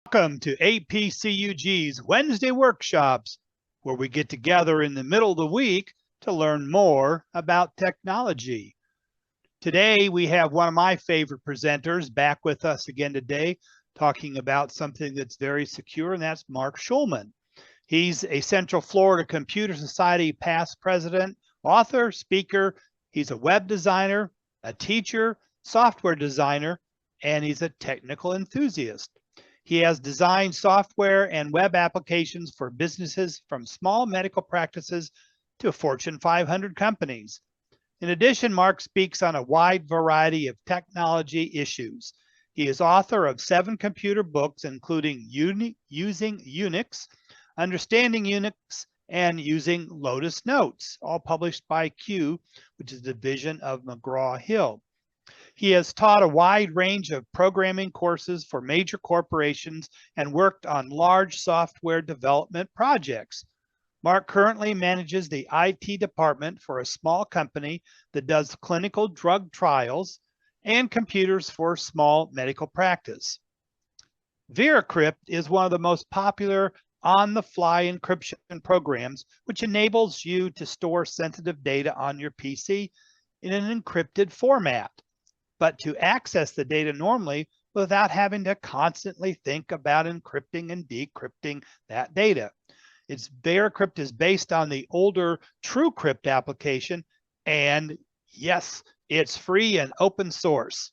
Welcome to APCUG's Wednesday workshops, where we get together in the middle of the week to learn more about technology. Today, we have one of my favorite presenters back with us again today, talking about something that's very secure, and that's Mark Schulman. He's a Central Florida Computer Society past president, author, speaker. He's a web designer, a teacher, software designer, and he's a technical enthusiast. He has designed software and web applications for businesses from small medical practices to Fortune 500 companies. In addition, Mark speaks on a wide variety of technology issues. He is author of 7 computer books, including Using Unix, Understanding Unix, and Using Lotus Notes, all published by Q, which is a division of McGraw-Hill. He has taught a wide range of programming courses for major corporations and worked on large software development projects. Mark currently manages the IT department for a small company that does clinical drug trials and computers for small medical practice. VeraCrypt is one of the most popular on-the-fly encryption programs, which enables you to store sensitive data on your PC in an encrypted format, but to access the data normally without having to constantly think about encrypting and decrypting that data. VeraCrypt is based on the older TrueCrypt application, and yes, it's free and open source.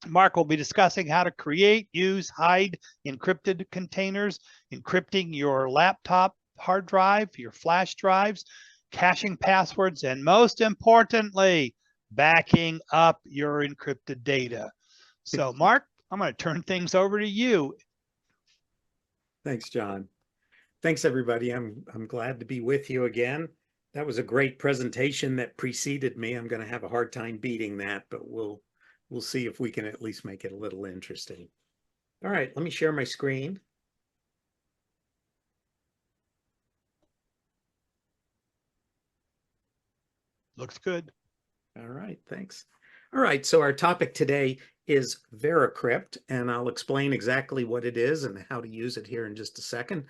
Mark will be discussing how to create, use, hide encrypted containers, encrypting your laptop hard drive, your flash drives, caching passwords, and most importantly, backing up your encrypted data. So, Mark, I'm going to turn things over to you. Thanks, John. Thanks, everybody. I'm glad to be with you again. That was a great presentation that preceded me. I'm going to have a hard time beating that, but we'll see if we can at least make it a little interesting. All right, let me share my screen. Looks good. All right, thanks. All right, so our topic today is VeraCrypt, and I'll explain exactly what it is and how to use it here in just a second.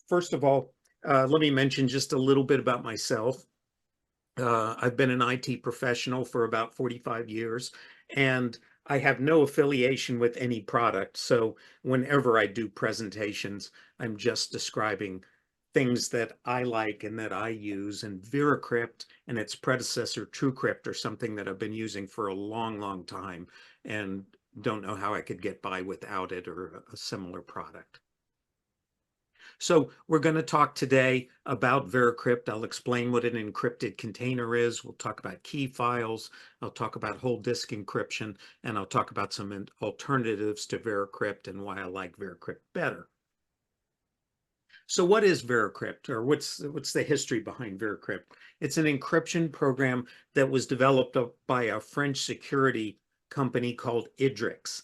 First of all, let me mention just a little bit about myself. I've been an IT professional for about 45 years, and I have no affiliation with any product. So whenever I do presentations, I'm just describing things that I like and that I use. And VeraCrypt and its predecessor, TrueCrypt, are something that I've been using for a long, long time and don't know how I could get by without it or a similar product. So we're going to talk today about VeraCrypt. I'll explain what an encrypted container is. We'll talk about key files. I'll talk about whole disk encryption, and I'll talk about some alternatives to VeraCrypt and why I like VeraCrypt better. So what is VeraCrypt, or what's the history behind VeraCrypt? It's an encryption program that was developed by a French security company called Idrix.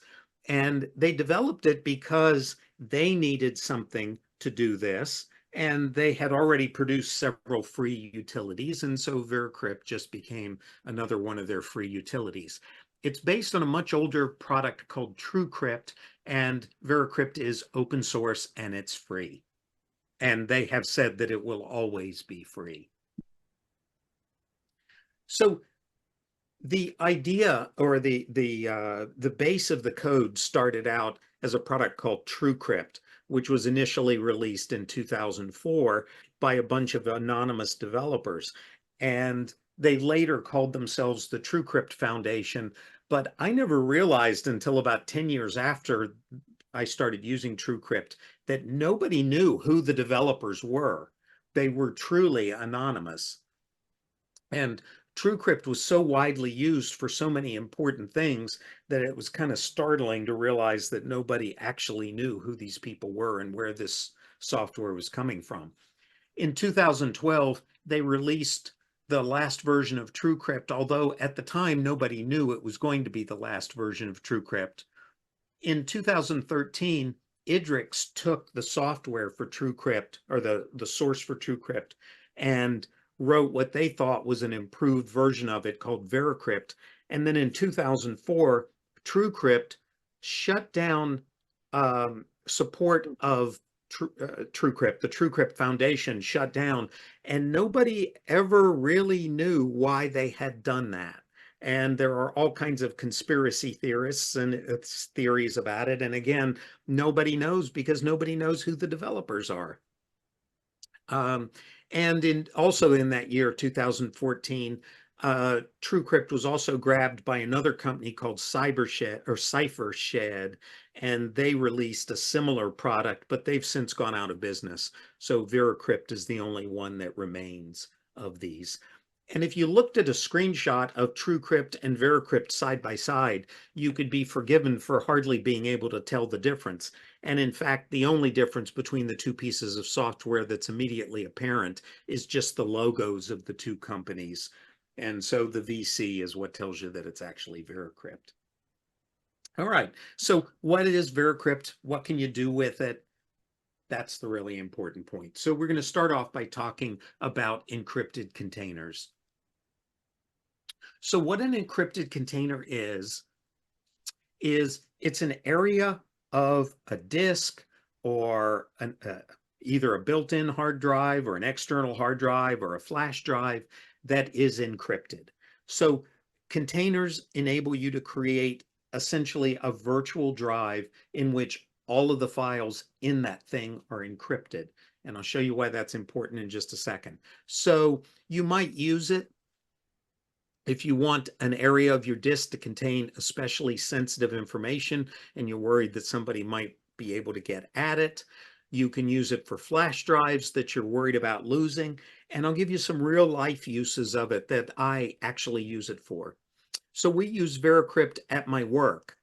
And they developed it because they needed something to do this, and they had already produced several free utilities, and so VeraCrypt just became another one of their free utilities. It's based on a much older product called TrueCrypt, and VeraCrypt is open source and it's free. And they have said that it will always be free. So the idea, or the base of the code, started out as a product called TrueCrypt, which was initially released in 2004 by a bunch of anonymous developers. And they later called themselves the TrueCrypt Foundation. But I never realized until about 10 years after I started using TrueCrypt that nobody knew who the developers were. They were truly anonymous. And TrueCrypt was so widely used for so many important things that it was kind of startling to realize that nobody actually knew who these people were and where this software was coming from. In 2012, they released the last version of TrueCrypt, although at the time nobody knew it was going to be the last version of TrueCrypt. In 2013, Idrix took the software for TrueCrypt, or the source for TrueCrypt, and wrote what they thought was an improved version of it called VeraCrypt. And then in 2004, TrueCrypt shut down support of TrueCrypt, the TrueCrypt Foundation shut down, and nobody ever really knew why they had done that. And there are all kinds of conspiracy theorists and theories about it. And again, nobody knows because nobody knows who the developers are. And also in that year, 2014, TrueCrypt was also grabbed by another company called CipherShed, and they released a similar product, but they've since gone out of business. So VeraCrypt is the only one that remains of these. And if you looked at a screenshot of TrueCrypt and VeraCrypt side by side, you could be forgiven for hardly being able to tell the difference. And in fact, the only difference between the two pieces of software that's immediately apparent is just the logos of the two companies. And so the VC is what tells you that it's actually VeraCrypt. All right, so what is VeraCrypt? What can you do with it? That's the really important point. So we're going to start off by talking about encrypted containers. So what an encrypted container is it's an area of a disk or either a built-in hard drive or an external hard drive or a flash drive that is encrypted. So containers enable you to create essentially a virtual drive in which all of the files in that thing are encrypted. And I'll show you why that's important in just a second. So you might use it if you want an area of your disk to contain especially sensitive information and you're worried that somebody might be able to get at it. You can use it for flash drives that you're worried about losing. And I'll give you some real life uses of it that I actually use it for. So we use VeraCrypt at my work.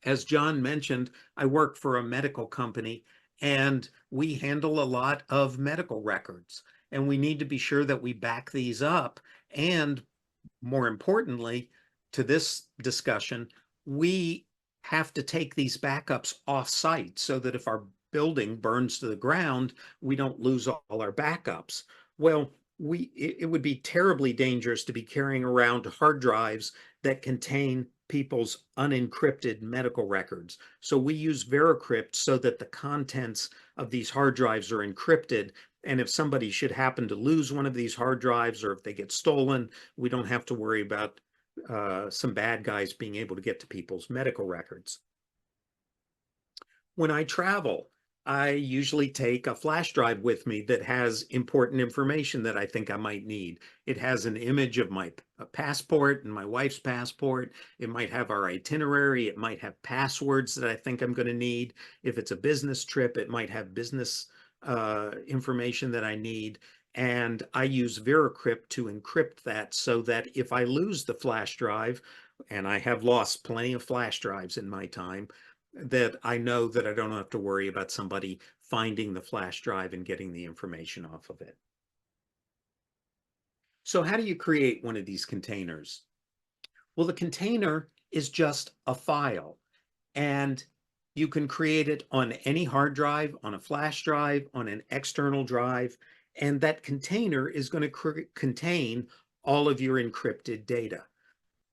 As John mentioned, I work for a medical company and we handle a lot of medical records. And we need to be sure that we back these up. And more importantly, to this discussion, we have to take these backups off-site so that if our building burns to the ground, we don't lose all our backups. Well, it would be terribly dangerous to be carrying around hard drives that contain people's unencrypted medical records. So we use VeraCrypt so that the contents of these hard drives are encrypted. And if somebody should happen to lose one of these hard drives or if they get stolen, we don't have to worry about some bad guys being able to get to people's medical records. When I travel, I usually take a flash drive with me that has important information that I think I might need. It has an image of my passport and my wife's passport. It might have our itinerary. It might have passwords that I think I'm going to need. If it's a business trip, it might have business information that I need. And I use VeraCrypt to encrypt that so that if I lose the flash drive, and I have lost plenty of flash drives in my time, that I know that I don't have to worry about somebody finding the flash drive and getting the information off of it. So how do you create one of these containers? Well, the container is just a file, and you can create it on any hard drive, on a flash drive, on an external drive, and that container is going to contain all of your encrypted data.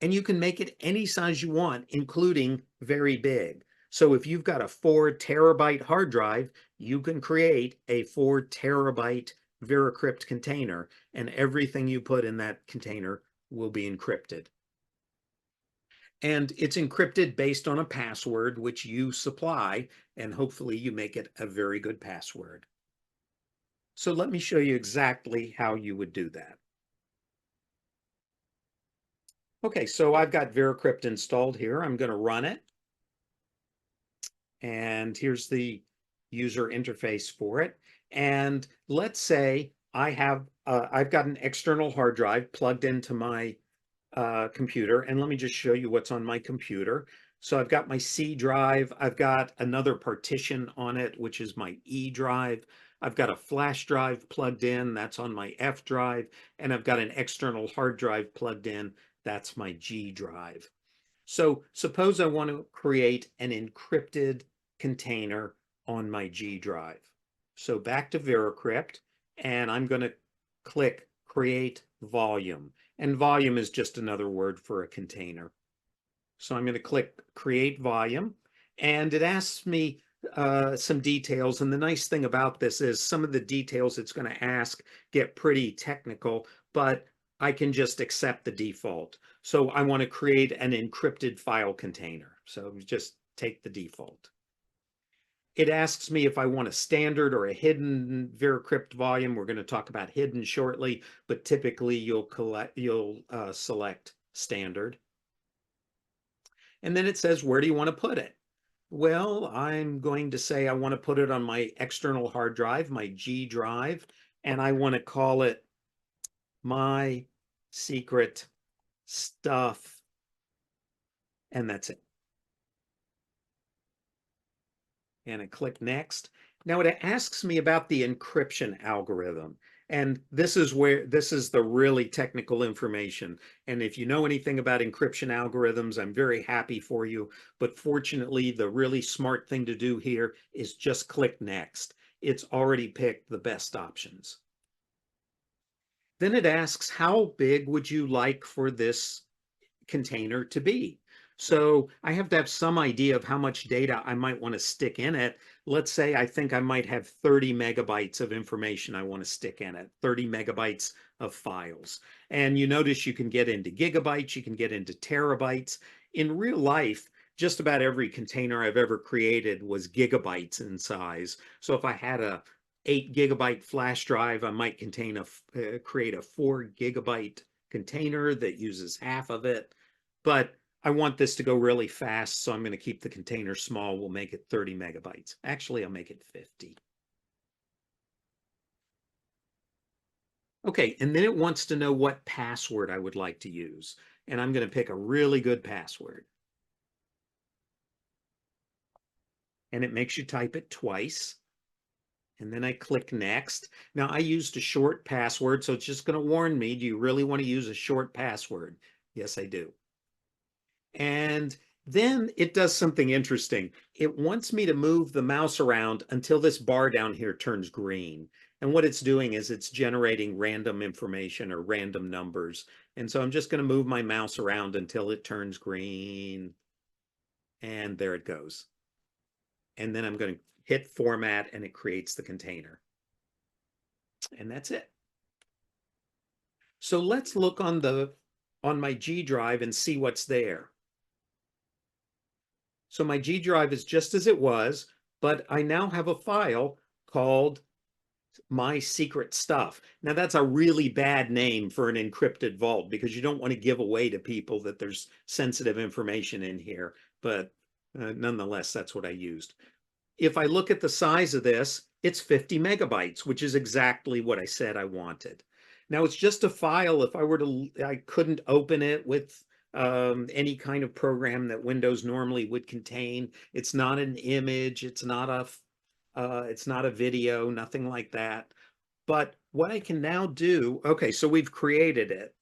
And you can make it any size you want, including very big. So if you've got a 4 terabyte hard drive, you can create a 4 terabyte VeraCrypt container, and everything you put in that container will be encrypted. And it's encrypted based on a password which you supply, and hopefully you make it a very good password. So let me show you exactly how you would do that. Okay, so I've got VeraCrypt installed here. I'm going to run it. And here's the user interface for it. And let's say I've got an external hard drive plugged into my computer. And let me just show you what's on my computer. So I've got my C drive. I've got another partition on it, which is my E drive. I've got a flash drive plugged in. That's on my F drive. And I've got an external hard drive plugged in. That's my G drive. So suppose I want to create an encrypted container on my G drive. So back to VeraCrypt, and I'm going to click Create Volume. And volume is just another word for a container. So I'm going to click Create Volume, And it asks me some details. And the nice thing about this is some of the details it's going to ask get pretty technical, but I can just accept the default. So I want to create an encrypted file container. So just take the default. It asks me if I want a standard or a hidden VeraCrypt volume. We're going to talk about hidden shortly, but typically you'll select standard. And then it says, where do you want to put it? Well, I'm going to say I want to put it on my external hard drive, my G drive, and I want to call it my secret stuff. And that's it. And I click next. Now it asks me about the encryption algorithm. And this is the really technical information. And if you know anything about encryption algorithms, I'm very happy for you. But fortunately, the really smart thing to do here is just click next. It's already picked the best options. Then it asks, how big would you like for this container to be? So I have to have some idea of how much data I might want to stick in it. Let's say I think I might have 30 megabytes of information I want to stick in it, 30 megabytes of files. And you notice you can get into gigabytes, you can get into terabytes. In real life, just about every container I've ever created was gigabytes in size. So if I had a 8 gigabyte flash drive, I might create a 4 gigabyte container that uses half of it. But I want this to go really fast, so I'm going to keep the container small. We'll make it 30 megabytes. Actually, I'll make it 50. Okay, and then it wants to know what password I would like to use. And I'm going to pick a really good password. And it makes you type it twice. And then I click next. Now I used a short password, so it's just going to warn me, do you really want to use a short password? Yes, I do. And then it does something interesting. It wants me to move the mouse around until this bar down here turns green. And what it's doing is it's generating random information or random numbers. And so I'm just going to move my mouse around until it turns green. And there it goes. And then I'm going to hit format and it creates the container. And that's it. So let's look on my G drive and see what's there. So my G drive is just as it was, but I now have a file called my secret stuff. Now that's a really bad name for an encrypted vault because you don't want to give away to people that there's sensitive information in here. But nonetheless, that's what I used. If I look at the size of this, it's 50 megabytes, which is exactly what I said I wanted. Now it's just a file. If I couldn't open it with any kind of program that Windows normally would contain. It's not an image. It's not a video, nothing like that. But what I can now do, okay, so we've created it.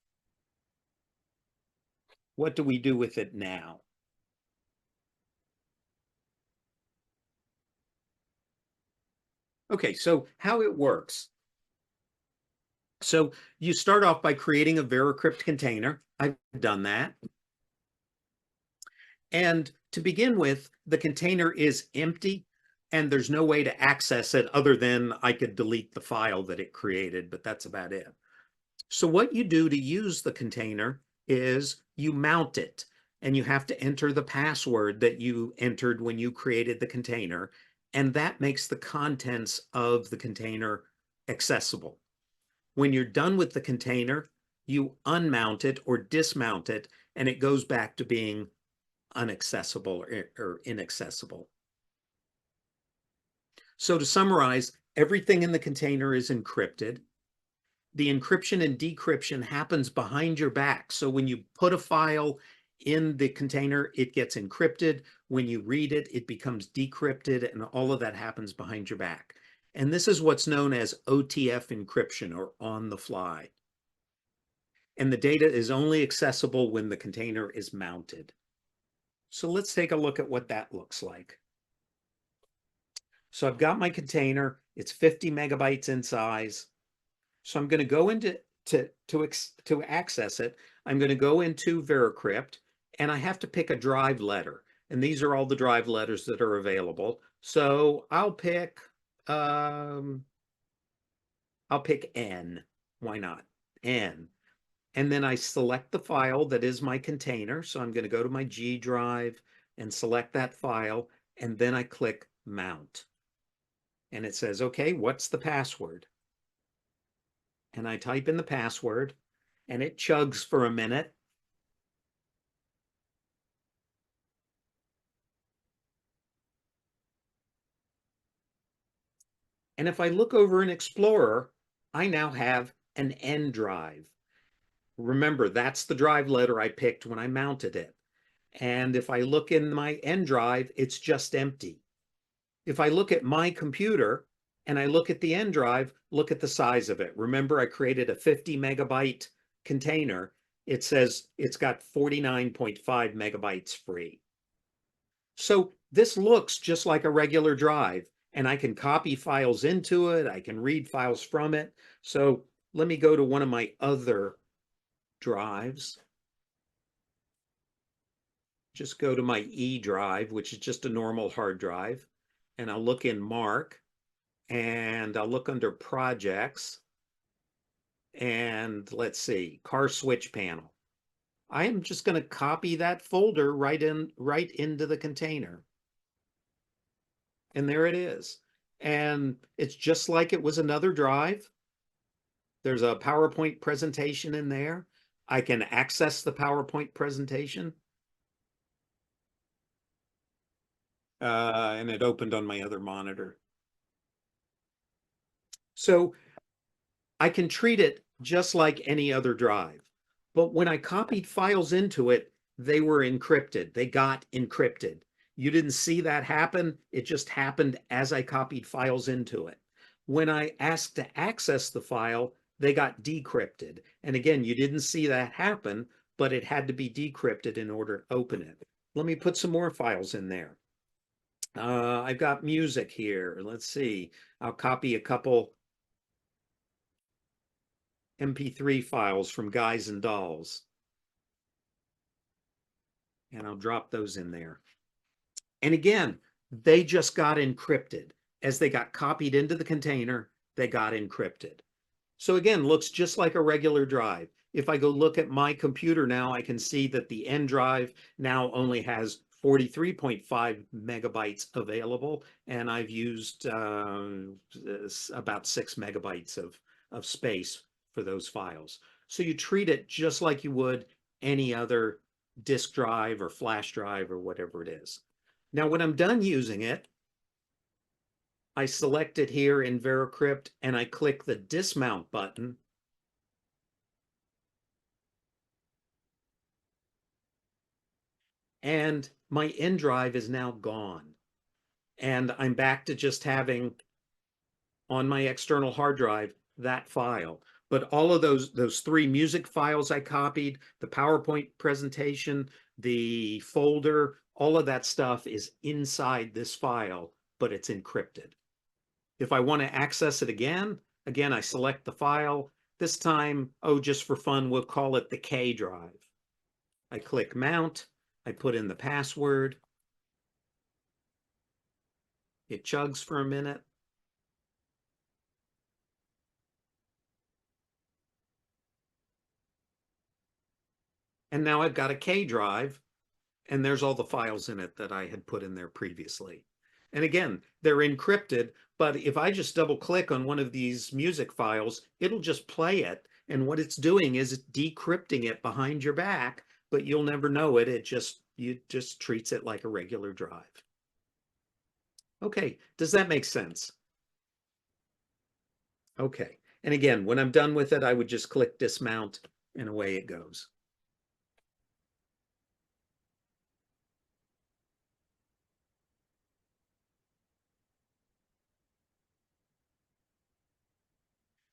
What do we do with it now? Okay, so how it works. So you start off by creating a VeraCrypt container. I've done that. And to begin with, the container is empty and there's no way to access it other than I could delete the file that it created, but that's about it. So what you do to use the container is you mount it and you have to enter the password that you entered when you created the container. And that makes the contents of the container accessible. When you're done with the container, you unmount it or dismount it, and it goes back to being unaccessible or inaccessible. So to summarize, everything in the container is encrypted. The encryption and decryption happens behind your back. So when you put a file in the container, it gets encrypted. When you read it, it becomes decrypted, and all of that happens behind your back. And this is what's known as OTF encryption, or on the fly. And the data is only accessible when the container is mounted. So let's take a look at what that looks like. So I've got my container. It's 50 megabytes in size. So I'm going to go into to access it. I'm going to go into VeraCrypt, and I have to pick a drive letter. and these are all the drive letters that are available. So I'll pick N. Why not? N. And then I select the file that is my container. So I'm going to go to my G drive and select that file, and then I click Mount. And it says, okay, what's the password? And I type in the password, and it chugs for a minute. And if I look over in Explorer, I now have an N drive. Remember, that's the drive letter I picked when I mounted it. And if I look in my N drive, it's just empty. If I look at my computer and I look at the N drive, look at the size of it. Remember, I created a 50 megabyte container. It says it's got 49.5 megabytes free. So this looks just like a regular drive, and I can copy files into it. I can read files from it. So let me go to one of my other drives. Just go to my E drive, which is just a normal hard drive. And I'll look in Mark, and I'll look under projects. And let's see, car switch panel. I am just going to copy that folder right into the container. And there it is. And it's just like it was another drive. There's a PowerPoint presentation in there. I can access the PowerPoint presentation. And it opened on my other monitor. So I can treat it just like any other drive. But when I copied files into it, they were encrypted. They got encrypted. You didn't see that happen. It just happened as I copied files into it. When I asked to access the file, they got decrypted. And again, you didn't see that happen, but it had to be decrypted in order to open it. Let me put some more files in there. I've got music here. Let's see. I'll copy a couple MP3 files from Guys and Dolls. And I'll drop those in there. And again, they just got encrypted. As they got copied into the container, they got encrypted. So again, looks just like a regular drive. If I go look at my computer now, I can see that the N drive now only has 43.5 megabytes available, and I've used about 6 megabytes of space for those files. So you treat it just like you would any other disk drive or flash drive or whatever it is. Now, when I'm done using it, I select it here in VeraCrypt and I click the dismount button. And my N drive is now gone. And I'm back to just having on my external hard drive that file. But all of those 3 music files I copied, the PowerPoint presentation, the folder, all of that stuff is inside this file, but it's encrypted. If I want to access it again, I select the file. This time, just for fun, we'll call it the K drive. I click Mount. I put in the password. It chugs for a minute. And now I've got a K drive, and there's all the files in it that I had put in there previously. And again, they're encrypted, but if I just double click on one of these music files, it'll just play it. And what it's doing is it's decrypting it behind your back, but you'll never know it. It just treats it like a regular drive. Okay, does that make sense? Okay, and again, when I'm done with it, I would just click dismount and away it goes.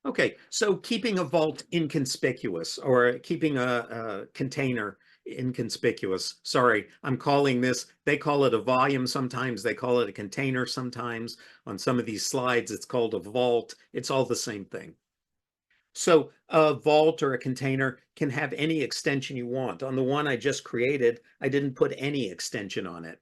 Okay, so keeping a vault inconspicuous or keeping a container inconspicuous. Sorry, I'm calling this, they call it a volume sometimes, they call it a container sometimes. On some of these slides, it's called a vault. It's all the same thing. So a vault or a container can have any extension you want. On the one I just created, I didn't put any extension on it.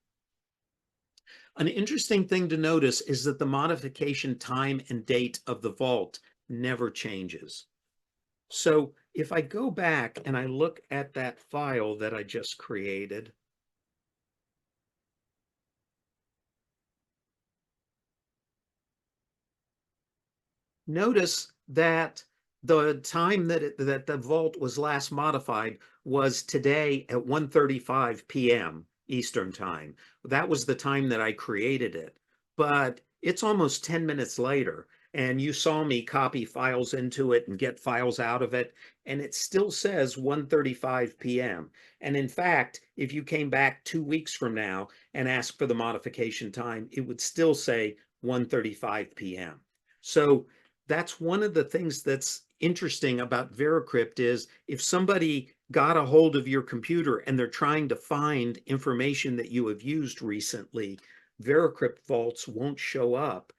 An interesting thing to notice is that the modification time and date of the vault never changes. So if I go back and I look at that file that I just created, notice that the time that the vault was last modified was today at 1:35 p.m. Eastern time. That was the time that I created it. But it's almost 10 minutes later, and you saw me copy files into it and get files out of it, and it still says 1:35 p.m. And in fact, if you came back 2 weeks from now and asked for the modification time, it would still say 1:35 p.m. So that's one of the things that's interesting about VeraCrypt is if somebody got a hold of your computer and they're trying to find information that you have used recently, VeraCrypt vaults won't show up.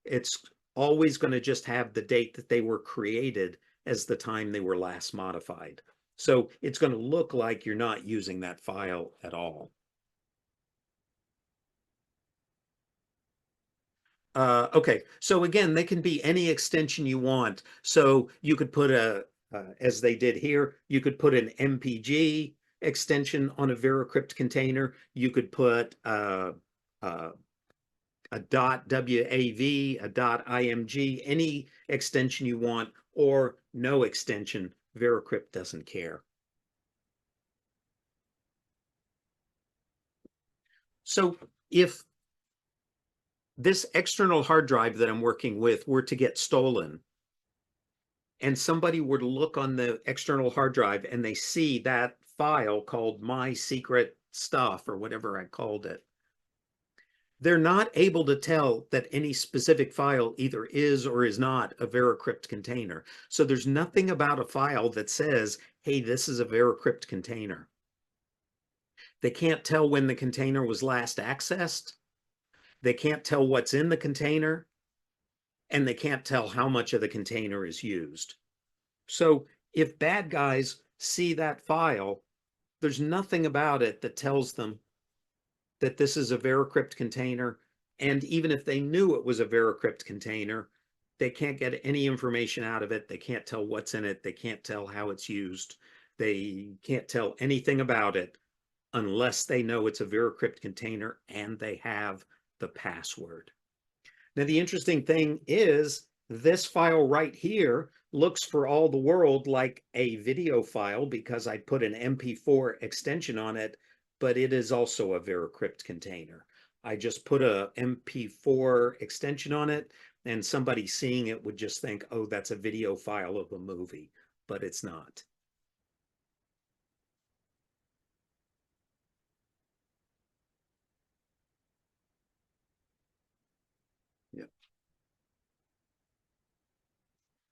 It's always going to just have the date that they were created as the time they were last modified. So it's going to look like you're not using that file at all. Okay, so again, they can be any extension you want. So you could put as they did here, you could put an MPG extension on a VeraCrypt container. You could put a .wav, a .img, any extension you want, or no extension. VeraCrypt doesn't care. So if this external hard drive that I'm working with were to get stolen, and somebody were to look on the external hard drive and they see that file called my secret stuff or whatever I called it, they're not able to tell that any specific file either is or is not a VeraCrypt container. So there's nothing about a file that says, hey, this is a VeraCrypt container. They can't tell when the container was last accessed. They can't tell what's in the container. And they can't tell how much of the container is used. So if bad guys see that file, there's nothing about it that tells them that this is a VeraCrypt container. And even if they knew it was a VeraCrypt container, they can't get any information out of it. They can't tell what's in it. They can't tell how it's used. They can't tell anything about it unless they know it's a VeraCrypt container and they have the password. Now, the interesting thing is this file right here looks for all the world like a video file because I put an MP4 extension on it, but it is also a VeraCrypt container. I just put a MP4 extension on it, and somebody seeing it would just think, oh, that's a video file of a movie, but it's not.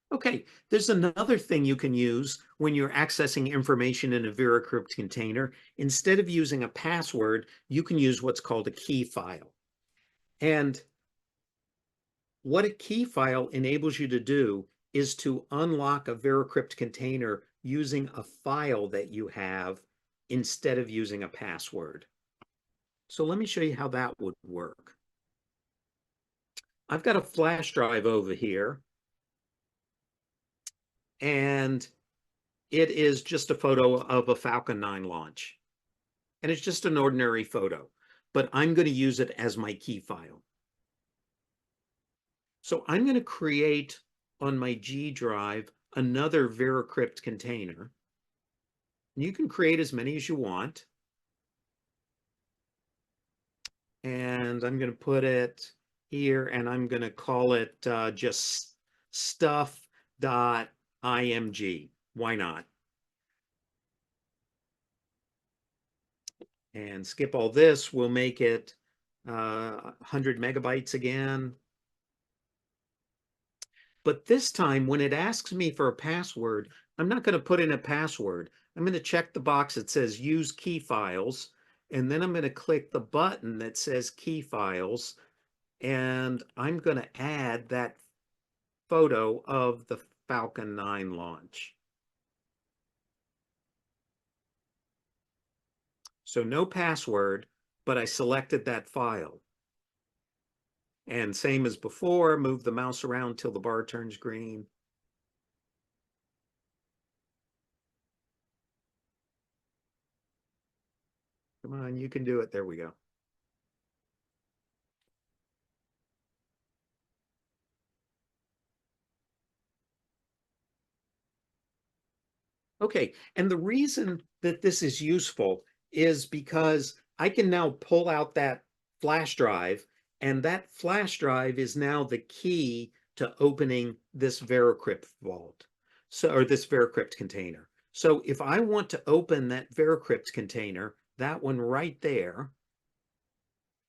Okay, there's another thing you can use when you're accessing information in a VeraCrypt container. Instead of using a password, you can use what's called a key file. And what a key file enables you to do is to unlock a VeraCrypt container using a file that you have instead of using a password. So let me show you how that would work. I've got a flash drive over here, and it is just a photo of a Falcon 9 launch. And it's just an ordinary photo, but I'm going to use it as my key file. So I'm going to create on my G drive another VeraCrypt container. You can create as many as you want. And I'm going to put it here, and I'm going to call it just stuff.img. Why not? And skip all this. We'll make it 100 megabytes again. But this time, when it asks me for a password, I'm not going to put in a password. I'm going to check the box that says use key files, and then I'm going to click the button that says key files, and I'm going to add that photo of the Falcon 9 launch. So no password, but I selected that file. And same as before, move the mouse around till the bar turns green. Come on, you can do it. There we go. Okay, and the reason that this is useful is because I can now pull out that flash drive, and that flash drive is now the key to opening this VeraCrypt vault, or this VeraCrypt container. So if I want to open that VeraCrypt container, that one right there,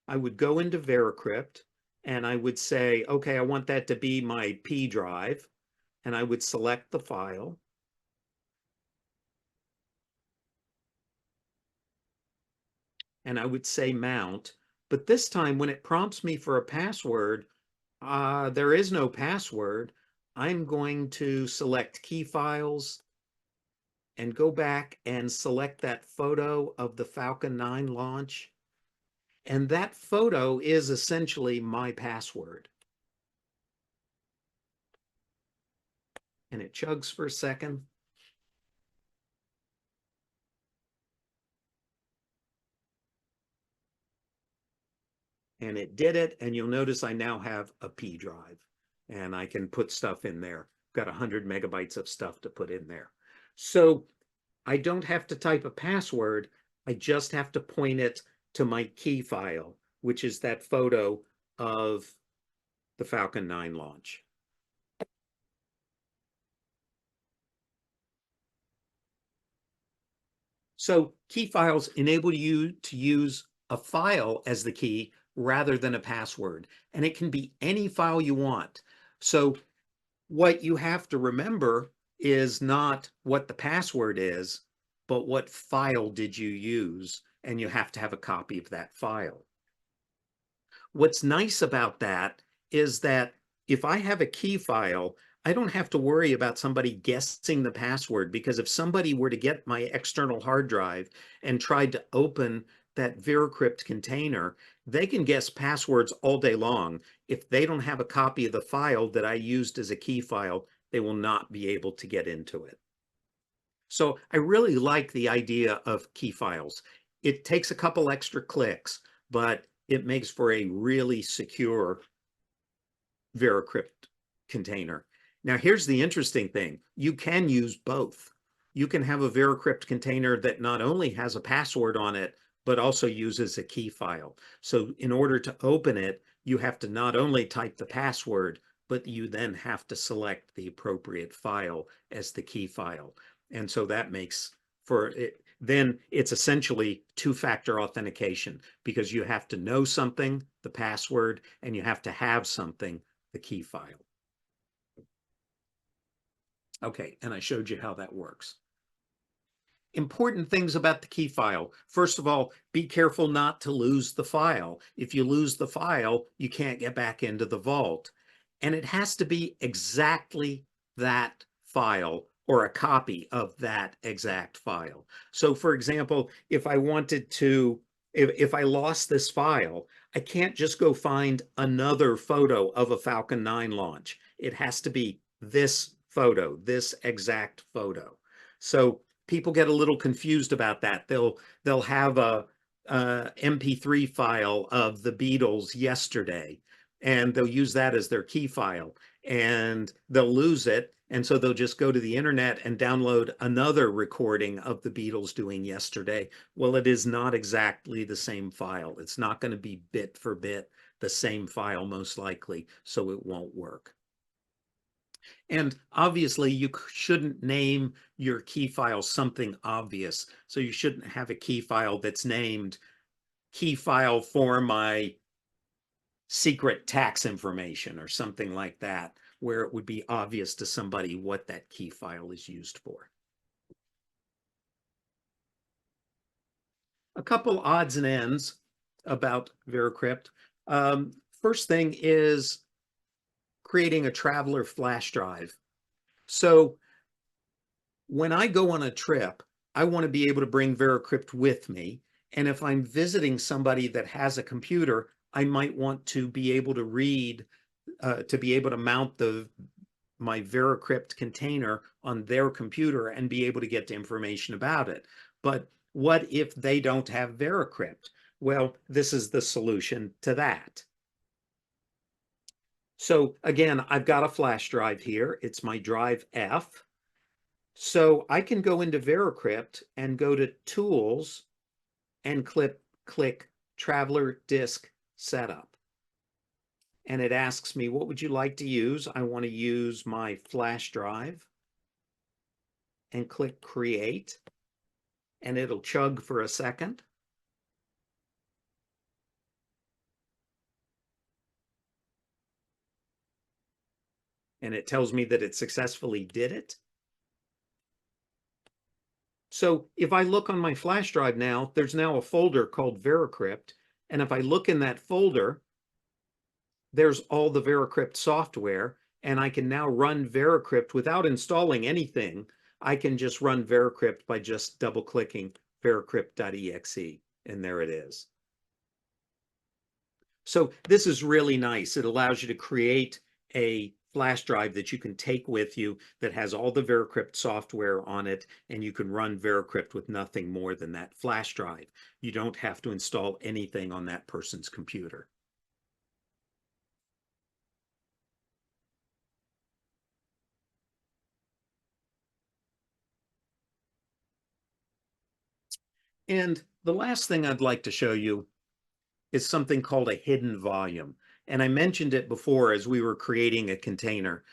I would go into VeraCrypt and I would say, okay, I want that to be my P drive, and I would select the file. And I would say mount, but this time when it prompts me for a password, there is no password. I'm going to select key files and go back and select that photo of the Falcon 9 launch. And that photo is essentially my password. And it chugs for a second. And it did it. And you'll notice I now have a P drive and I can put stuff in there. Got 100 megabytes of stuff to put in there. So I don't have to type a password. I just have to point it to my key file, which is that photo of the Falcon 9 launch. So key files enable you to use a file as the key rather than a password. And it can be any file you want. So what you have to remember is not what the password is, but what file did you use? And you have to have a copy of that file. What's nice about that is that if I have a key file, I don't have to worry about somebody guessing the password, because if somebody were to get my external hard drive and tried to open that VeraCrypt container, they can guess passwords all day long. If they don't have a copy of the file that I used as a key file, they will not be able to get into it. So I really like the idea of key files. It takes a couple extra clicks, but it makes for a really secure VeraCrypt container. Now, here's the interesting thing. You can use both. You can have a VeraCrypt container that not only has a password on it, but also uses a key file. So in order to open it, you have to not only type the password, but you then have to select the appropriate file as the key file. And so that makes for it, then it's essentially two-factor authentication, because you have to know something, the password, and you have to have something, the key file. Okay, and I showed you how that works. Important things about the key file. First of all, be careful not to lose the file. If you lose the file, you can't get back into the vault. And it has to be exactly that file, or a copy of that exact file. So for example, if I wanted to, if I lost this file, I can't just go find another photo of a Falcon 9 launch. It has to be this photo, this exact photo. So people get a little confused about that. They'll have a MP3 file of the Beatles yesterday, and they'll use that as their key file, and they'll lose it. And so they'll just go to the internet and download another recording of the Beatles doing yesterday. Well, it is not exactly the same file. It's not going to be bit for bit the same file, most likely, so it won't work. And obviously, you shouldn't name your key file something obvious. So you shouldn't have a key file that's named key file for my secret tax information or something like that, where it would be obvious to somebody what that key file is used for. A couple odds and ends about VeraCrypt. First thing is creating a traveler flash drive. So when I go on a trip, I want to be able to bring VeraCrypt with me. And if I'm visiting somebody that has a computer, I might want to be able to read, to be able to mount my VeraCrypt container on their computer and be able to get information about it. But what if they don't have VeraCrypt? Well, this is the solution to that. So again, I've got a flash drive here. It's my drive F. So I can go into VeraCrypt and go to Tools and click Traveler Disk Setup. And it asks me, what would you like to use? I want to use my flash drive and click Create. And it'll chug for a second. And it tells me that it successfully did it. So if I look on my flash drive now, there's now a folder called VeraCrypt. And if I look in that folder, there's all the VeraCrypt software. And I can now run VeraCrypt without installing anything. I can just run VeraCrypt by just double clicking veracrypt.exe. And there it is. So this is really nice. It allows you to create a flash drive that you can take with you that has all the VeraCrypt software on it, and you can run VeraCrypt with nothing more than that flash drive. You don't have to install anything on that person's computer. And the last thing I'd like to show you is something called a hidden volume. And I mentioned it before as we were creating a container.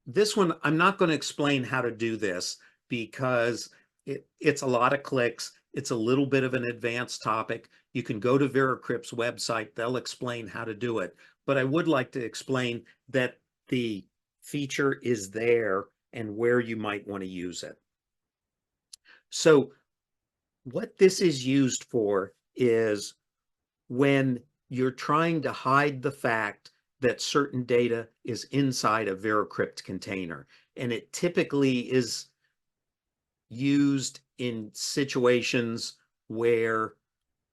This one, I'm not going to explain how to do this because it's a lot of clicks. It's a little bit of an advanced topic. You can go to VeraCrypt's website. They'll explain how to do it. But I would like to explain that the feature is there and where you might want to use it. So what this is used for is when you're trying to hide the fact that certain data is inside a VeraCrypt container. And it typically is used in situations where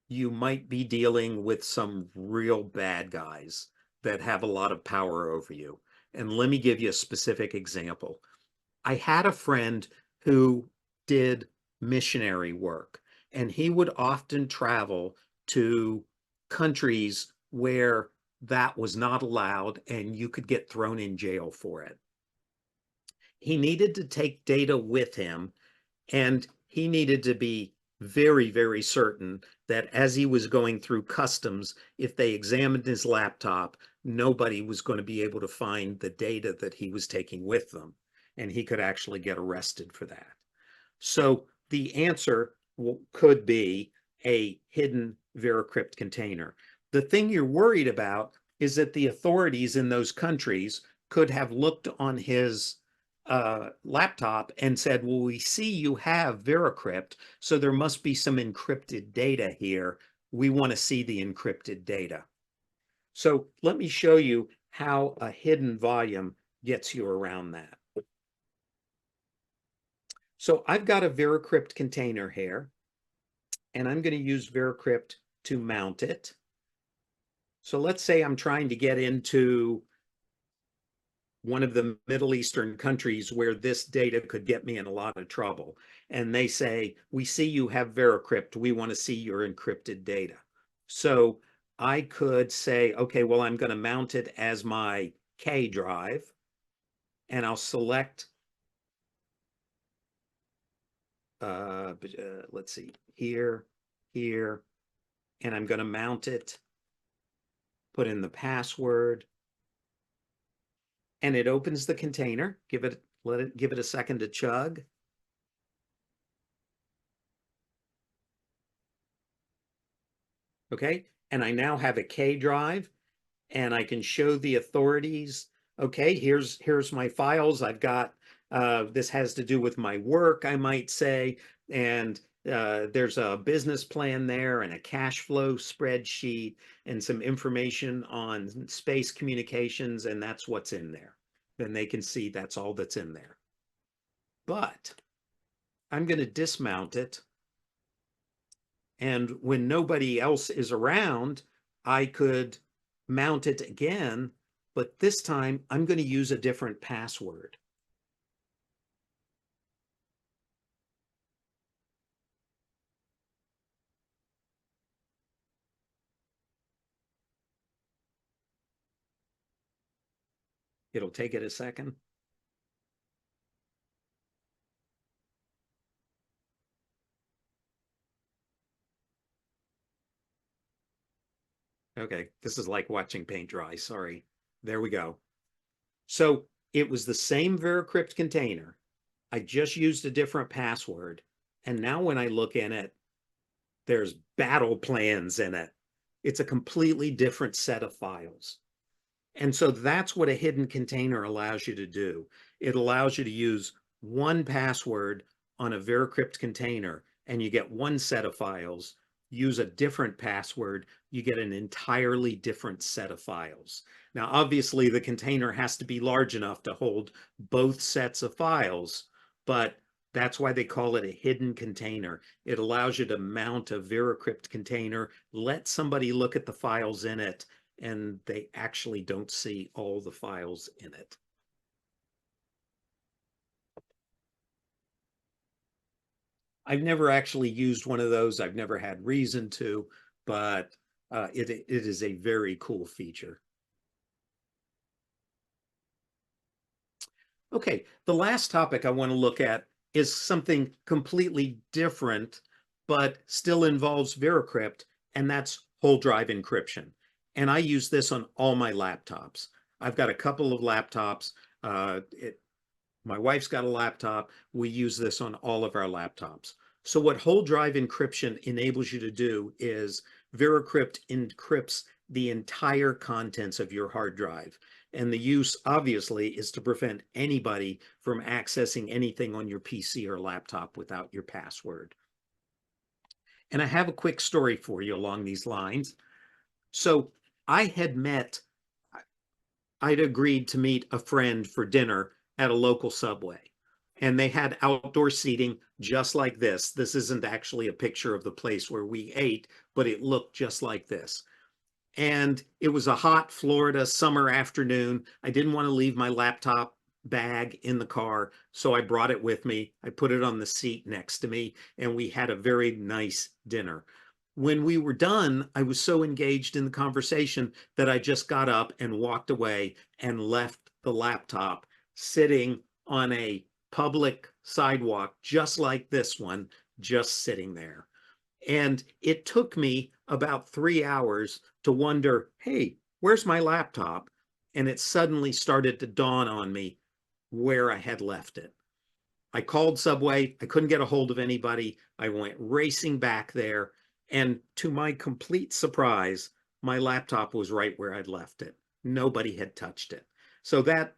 you might be dealing with some real bad guys that have a lot of power over you. And let me give you a specific example. I had a friend who did missionary work, and he would often travel to countries where that was not allowed and you could get thrown in jail for it. He needed to take data with him, and he needed to be very, very certain that as he was going through customs, if they examined his laptop, nobody was going to be able to find the data that he was taking with them, and he could actually get arrested for that. So the answer could be a hidden VeraCrypt container. The thing you're worried about is that the authorities in those countries could have looked on his laptop and said, well, we see you have VeraCrypt, so there must be some encrypted data here. We want to see the encrypted data. So let me show you how a hidden volume gets you around that. So I've got a VeraCrypt container here, and I'm going to use VeraCrypt to mount it. So let's say I'm trying to get into one of the Middle Eastern countries where this data could get me in a lot of trouble. And they say, we see you have VeraCrypt. We want to see your encrypted data. So I could say, okay, well, I'm going to mount it as my K drive, and I'll select, let's see, here, and I'm going to mount it, put in the password, and it opens the container. Give it a second to chug. Okay, and I now have a K drive, and I can show the authorities, okay, here's my files. I've got, this has to do with my work, I might say, and there's a business plan there and a cash flow spreadsheet and some information on space communications, and that's what's in there. Then they can see that's all that's in there. but I'm going to dismount it. And when nobody else is around, I could mount it again, but this time I'm going to use a different password. It'll take it a second. Okay, this is like watching paint dry. Sorry. There we go. So it was the same VeraCrypt container. I just used a different password. And now when I look in it, there's battle plans in it. It's a completely different set of files. And so that's what a hidden container allows you to do. It allows you to use one password on a VeraCrypt container and you get one set of files. Use a different password, you get an entirely different set of files. Now, obviously, the container has to be large enough to hold both sets of files, but that's why they call it a hidden container. It allows you to mount a VeraCrypt container, let somebody look at the files in it, and they actually don't see all the files in it. I've never actually used one of those. I've never had reason to, but it is a very cool feature. Okay, the last topic I want to look at is something completely different, but still involves VeraCrypt, and that's whole drive encryption. And I use this on all my laptops. I've got a couple of laptops. My wife's got a laptop. We use this on all of our laptops. So what whole drive encryption enables you to do is VeraCrypt encrypts the entire contents of your hard drive. And the use, obviously, is to prevent anybody from accessing anything on your PC or laptop without your password. And I have a quick story for you along these lines. So I'd agreed to meet a friend for dinner at a local Subway. And they had outdoor seating just like this. This isn't actually a picture of the place where we ate, but it looked just like this. And it was a hot Florida summer afternoon. I didn't want to leave my laptop bag in the car, so I brought it with me. I put it on the seat next to me, and we had a very nice dinner. When we were done, I was so engaged in the conversation that I just got up and walked away and left the laptop sitting on a public sidewalk, just like this one, just sitting there. And it took me about 3 hours to wonder, hey, where's my laptop? And it suddenly started to dawn on me where I had left it. I called Subway. I couldn't get a hold of anybody. I went racing back there. And to my complete surprise, my laptop was right where I'd left it. Nobody had touched it. So that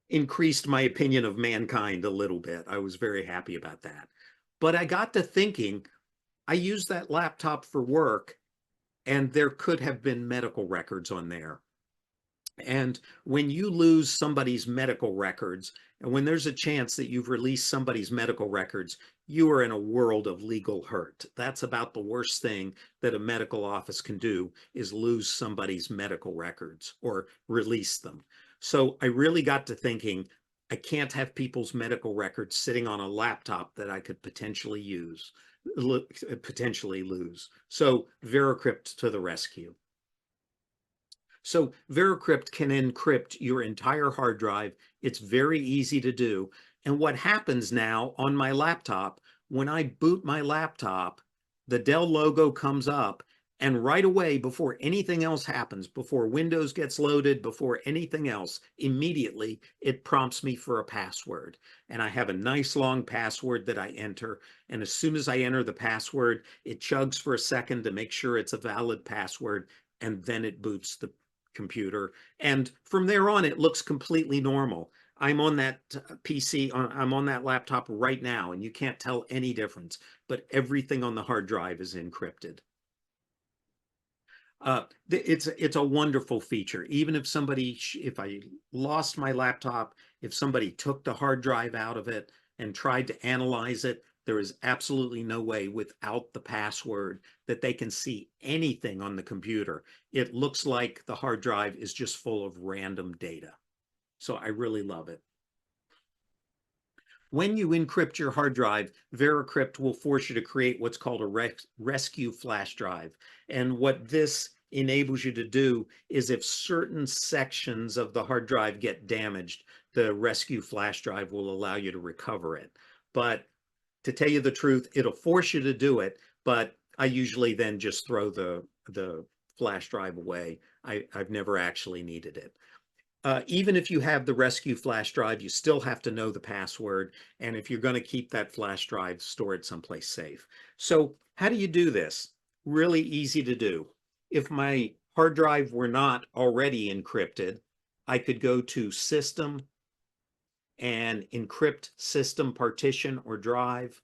increased my opinion of mankind a little bit. I was very happy about that. But I got to thinking, I used that laptop for work, and there could have been medical records on there. And when you lose somebody's medical records, and when there's a chance that you've released somebody's medical records, you are in a world of legal hurt. That's about the worst thing that a medical office can do, is lose somebody's medical records or release them. So I really got to thinking, I can't have people's medical records sitting on a laptop that I could potentially lose. So VeraCrypt to the rescue. So VeraCrypt can encrypt your entire hard drive. It's very easy to do. And what happens now on my laptop, when I boot my laptop, the Dell logo comes up, and right away, before anything else happens, before Windows gets loaded, before anything else, immediately it prompts me for a password. And I have a nice long password that I enter. And as soon as I enter the password, it chugs for a second to make sure it's a valid password, and then it boots the computer. And from there on, it looks completely normal. I'm on that PC, I'm on that laptop right now, and you can't tell any difference, but everything on the hard drive is encrypted. It's a wonderful feature. Even if somebody, if I lost my laptop, if somebody took the hard drive out of it, and tried to analyze it, there is absolutely no way without the password that they can see anything on the computer. It looks like the hard drive is just full of random data. So I really love it. When you encrypt your hard drive, VeraCrypt will force you to create what's called a rescue flash drive. And what this enables you to do is if certain sections of the hard drive get damaged, the rescue flash drive will allow you to recover it. But to tell you the truth, it'll force you to do it, but I usually then just throw the flash drive away. I've never actually needed it. Even if you have the rescue flash drive, you still have to know the password. And if you're going to keep that flash drive, store it someplace safe. So how do you do this? Really easy to do. If my hard drive were not already encrypted, I could go to System and encrypt system partition or drive.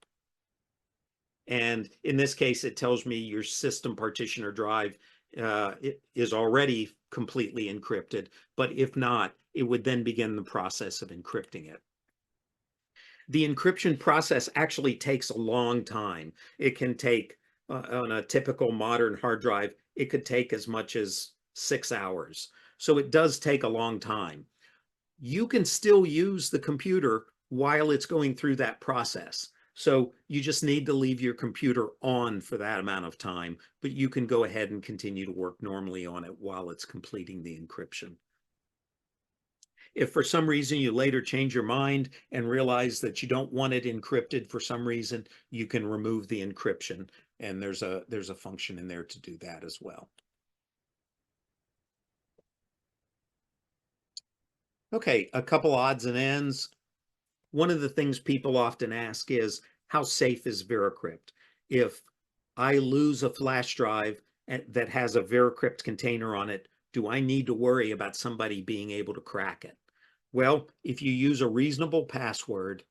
And in this case, it tells me your system partition or drive it is already completely encrypted, but if not, it would then begin the process of encrypting it. The encryption process actually takes a long time. It can take, on a typical modern hard drive, it could take as much as 6 hours. So it does take a long time. You can still use the computer while it's going through that process. So you just need to leave your computer on for that amount of time, but you can go ahead and continue to work normally on it while it's completing the encryption. If for some reason you later change your mind and realize that you don't want it encrypted for some reason, you can remove the encryption, and there's a function in there to do that as well. Okay, a couple odds and ends. One of the things people often ask is, how safe is VeraCrypt? If I lose a flash drive that has a VeraCrypt container on it, do I need to worry about somebody being able to crack it? Well, if you use a reasonable password,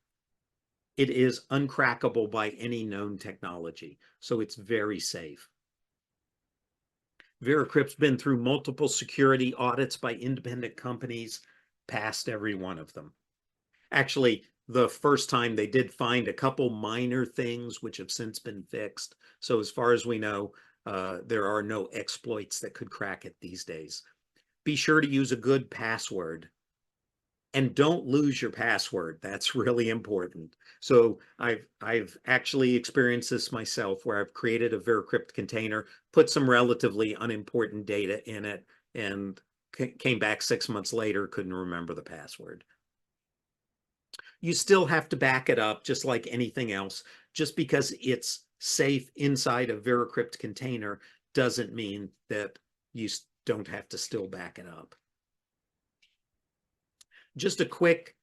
it is uncrackable by any known technology. So it's very safe. VeraCrypt's been through multiple security audits by independent companies, passed every one of them. Actually, the first time they did find a couple minor things which have since been fixed. So as far as we know, there are no exploits that could crack it these days. Be sure to use a good password. And don't lose your password. That's really important. So I've actually experienced this myself, where I've created a VeraCrypt container, put some relatively unimportant data in it, and came back 6 months later, couldn't remember the password. You still have to back it up just like anything else. Just because it's safe inside a VeraCrypt container doesn't mean that you don't have to still back it up. Just a quick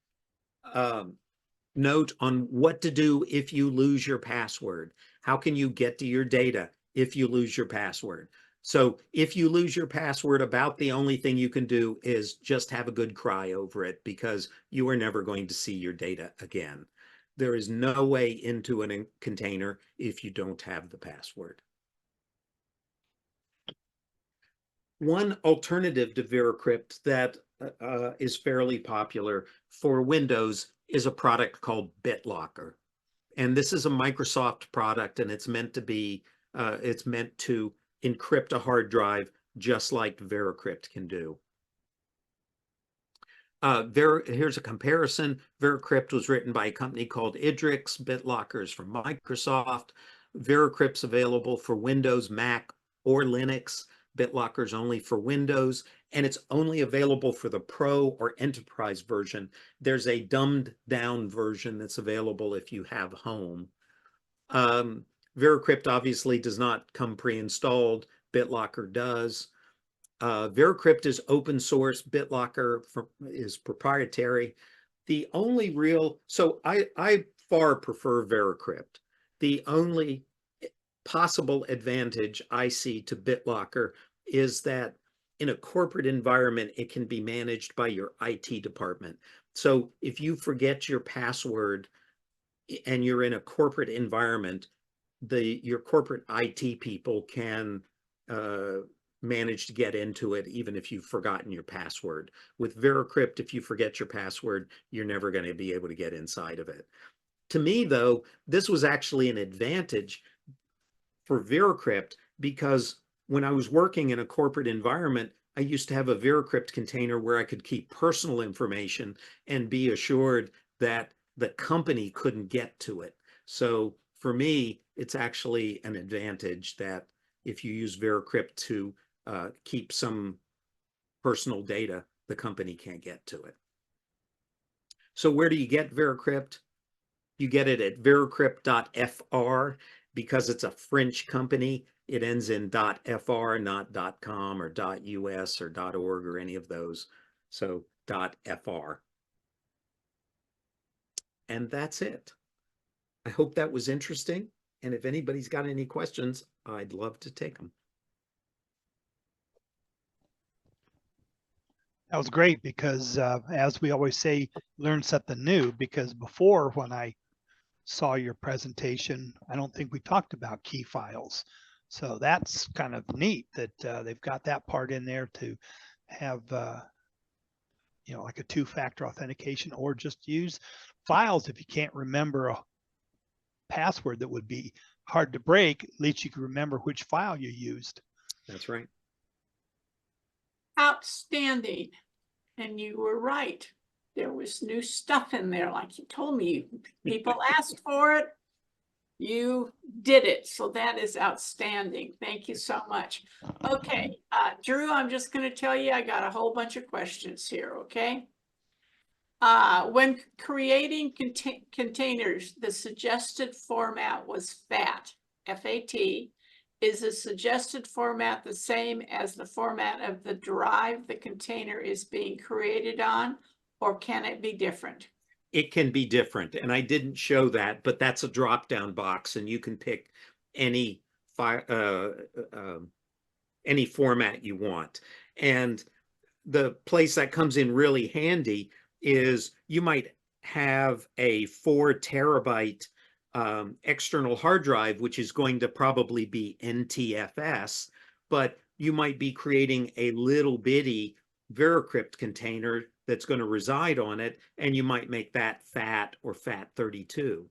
note on what to do if you lose your password. How can you get to your data if you lose your password? So if you lose your password, about the only thing you can do is just have a good cry over it, because you are never going to see your data again. There is no way into a container if you don't have the password. One alternative to VeraCrypt that is fairly popular for Windows is a product called BitLocker. And this is a Microsoft product, and it's meant to encrypt a hard drive just like VeraCrypt can do. Here's a comparison. VeraCrypt was written by a company called Idrix. BitLocker is from Microsoft. VeraCrypt's available for Windows, Mac, or Linux. BitLocker's only for Windows, and it's only available for the Pro or Enterprise version. There's a dumbed down version that's available if you have Home. VeraCrypt obviously does not come pre-installed. BitLocker does. VeraCrypt is open source. BitLocker is proprietary. The only real, so I far prefer VeraCrypt. The only possible advantage I see to BitLocker is that in a corporate environment, it can be managed by your IT department. So if you forget your password and you're in a corporate environment, your corporate IT people can manage to get into it even if you've forgotten your password. With VeraCrypt, if you forget your password, you're never going to be able to get inside of it. To me, though, this was actually an advantage for VeraCrypt because when I was working in a corporate environment, I used to have a VeraCrypt container where I could keep personal information and be assured that the company couldn't get to it. So for me, it's actually an advantage that if you use VeraCrypt to keep some personal data, the company can't get to it. So where do you get VeraCrypt? You get it at veracrypt.fr. Because it's a French company, it ends in .fr, not .com or .us or .org or any of those. So .fr. And that's it. I hope that was interesting. And if anybody's got any questions, I'd love to take them. That was great because, as we always say, learn something new. Because before, when I saw your presentation, I don't think we talked about key files. So that's kind of neat that they've got that part in there to have, you know, like a two-factor authentication, or just use files if you can't remember a password that would be hard to break. At least you can remember which file you used. That's right. Outstanding. And you were right. There was new stuff in there, like you told me. People asked for it. You did it. So that is outstanding. Thank you so much. Okay, Drew, I'm just going to tell you, I got a whole bunch of questions here, okay? When creating containers, the suggested format was FAT, F-A-T. Is the suggested format the same as the format of the drive the container is being created on, or can it be different? It can be different, and I didn't show that, but that's a drop-down box, and you can pick any any format you want. And the place that comes in really handy is you might have a 4 terabyte external hard drive, which is going to probably be NTFS, but you might be creating a little bitty VeraCrypt container that's going to reside on it, and you might make that FAT or FAT32.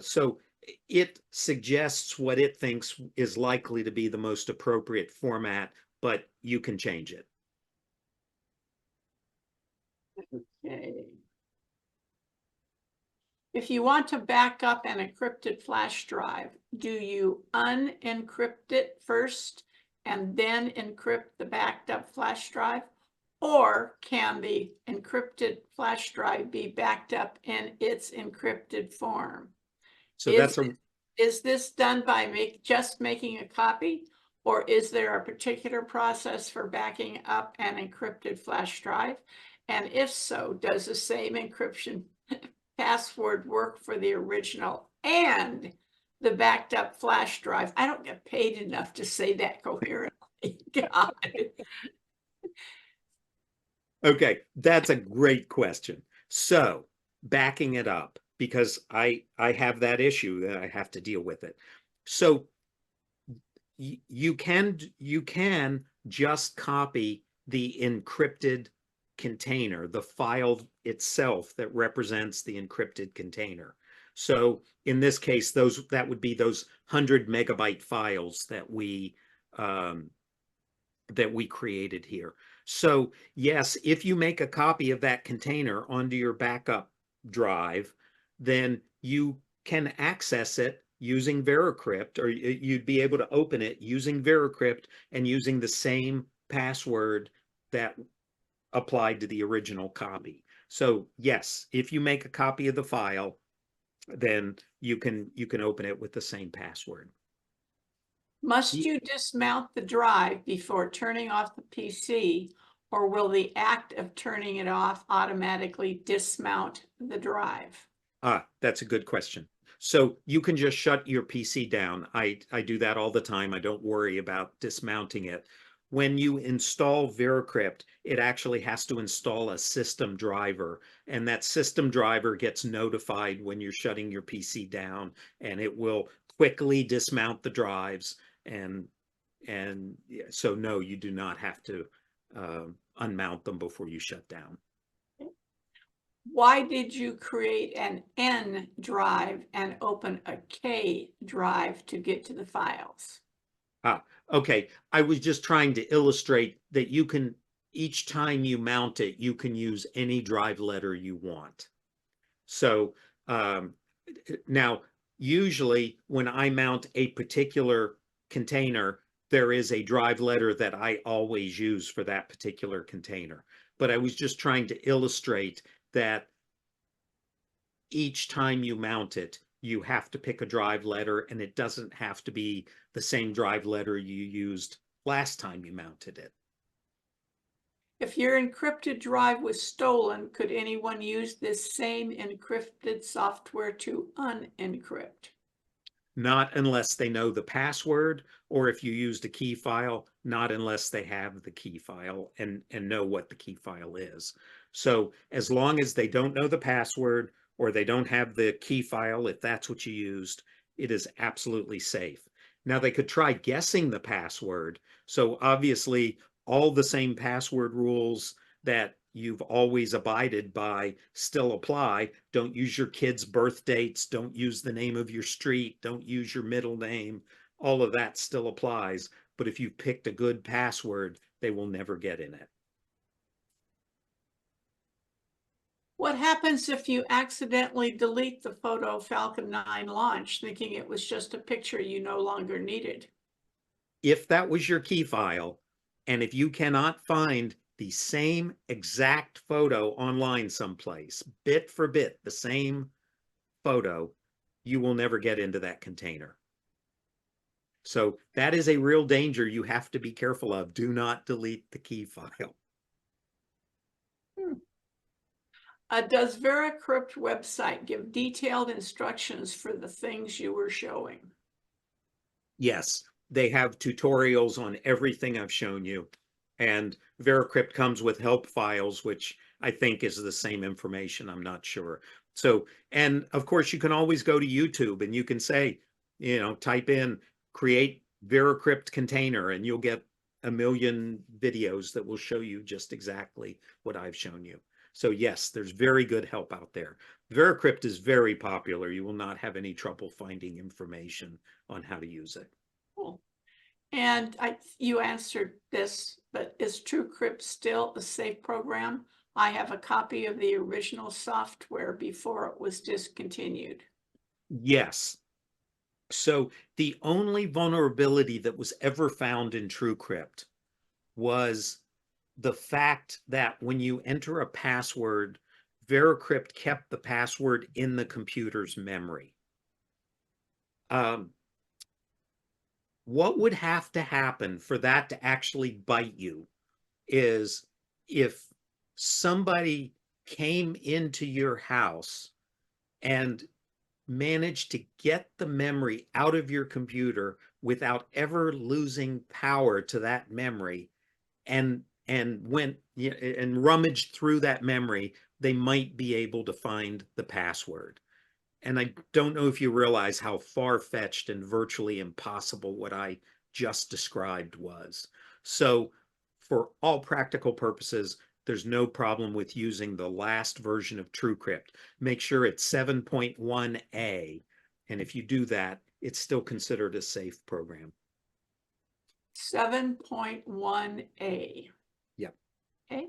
So it suggests what it thinks is likely to be the most appropriate format, but you can change it. Okay. If you want to back up an encrypted flash drive, do you unencrypt it first and then encrypt the backed up flash drive? Or can the encrypted flash drive be backed up in its encrypted form? So is this done by just making a copy, or is there a particular process for backing up an encrypted flash drive? And if so, does the same encryption password work for the original and the backed up flash drive? I don't get paid enough to say that coherently. God. Okay, that's a great question. So backing it up, because I have that issue that I have to deal with it. So you can just copy the encrypted container, the file itself that represents the encrypted container. So in this case, that would be those 100 megabyte files that we created here. So yes, if you make a copy of that container onto your backup drive, then you can access it using VeraCrypt, or you'd be able to open it using VeraCrypt and using the same password that applied to the original copy. So yes, if you make a copy of the file, then you can open it with the same password. Must you dismount the drive before turning off the PC, or will the act of turning it off automatically dismount the drive? That's a good question. So you can just shut your PC down. I do that all the time. I don't worry about dismounting it. When you install VeraCrypt, it actually has to install a system driver, and that system driver gets notified when you're shutting your PC down, and it will quickly dismount the drives. And so no, you do not have to unmount them before you shut down. Why did you create an N drive and open a K drive to get to the files? Okay. I was just trying to illustrate that you can, each time you mount it, you can use any drive letter you want. So now, usually when I mount a particular container, there is a drive letter that I always use for that particular container. But I was just trying to illustrate that each time you mount it, you have to pick a drive letter, and it doesn't have to be the same drive letter you used last time you mounted it. If your encrypted drive was stolen, could anyone use this same encrypted software to unencrypt? Not unless they know the password, or if you used a key file, not unless they have the key file and know what the key file is. So as long as they don't know the password or they don't have the key file, if that's what you used, it is absolutely safe. Now they could try guessing the password. So obviously all the same password rules that you've always abided by still apply. Don't use your kids' birth dates. Don't use the name of your street. Don't use your middle name. All of that still applies. But if you've picked a good password, they will never get in it. What happens if you accidentally delete the photo of Falcon 9 launch, thinking it was just a picture you no longer needed? If that was your key file, and if you cannot find the same exact photo online someplace, bit for bit, the same photo, you will never get into that container. So that is a real danger you have to be careful of. Do not delete the key file. Does VeraCrypt website give detailed instructions for the things you were showing? Yes, they have tutorials on everything I've shown you. And VeraCrypt comes with help files, which I think is the same information. I'm not sure. So, and of course, you can always go to YouTube and you can say, type in create VeraCrypt container, and you'll get a million videos that will show you just exactly what I've shown you. So yes, there's very good help out there. VeraCrypt is very popular. You will not have any trouble finding information on how to use it. Cool. And you answered this, but is TrueCrypt still a safe program? I have a copy of the original software before it was discontinued. Yes. So the only vulnerability that was ever found in TrueCrypt was the fact that when you enter a password, VeraCrypt kept the password in the computer's memory. What would have to happen for that to actually bite you is if somebody came into your house and managed to get the memory out of your computer without ever losing power to that memory and went and rummaged through that memory, they might be able to find the password. And I don't know if you realize how far-fetched and virtually impossible what I just described was. So for all practical purposes, there's no problem with using the last version of TrueCrypt. Make sure it's 7.1a. And if you do that, it's still considered a safe program. 7.1a. Yep. Okay.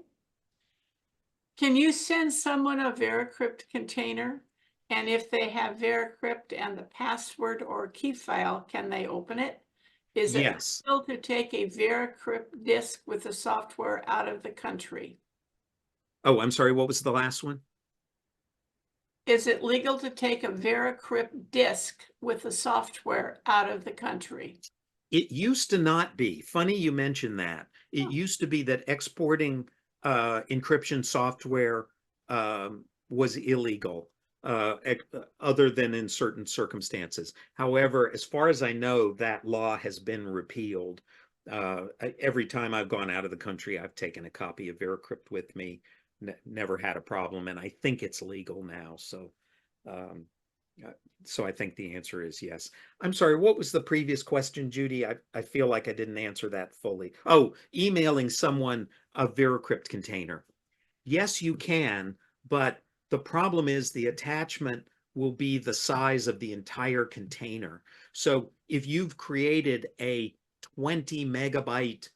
Can you send someone a VeraCrypt container? And if they have VeraCrypt and the password or key file, can they open it? Is it Yes. legal to take a VeraCrypt disk with the software out of the country? Oh, I'm sorry. What was the last one? Is it legal to take a VeraCrypt disk with the software out of the country? It used to not be. Funny you mentioned that. It used to be that exporting encryption software was illegal. Other than in certain circumstances. However, as far as I know, that law has been repealed. Every time I've gone out of the country, I've taken a copy of VeraCrypt with me, never had a problem, and I think it's legal now. So I think the answer is yes. I'm sorry, what was the previous question, Judy? I feel like I didn't answer that fully. Oh, emailing someone a VeraCrypt container. Yes, you can, but The problem is the attachment will be the size of the entire container. So if you've created a 20 megabyte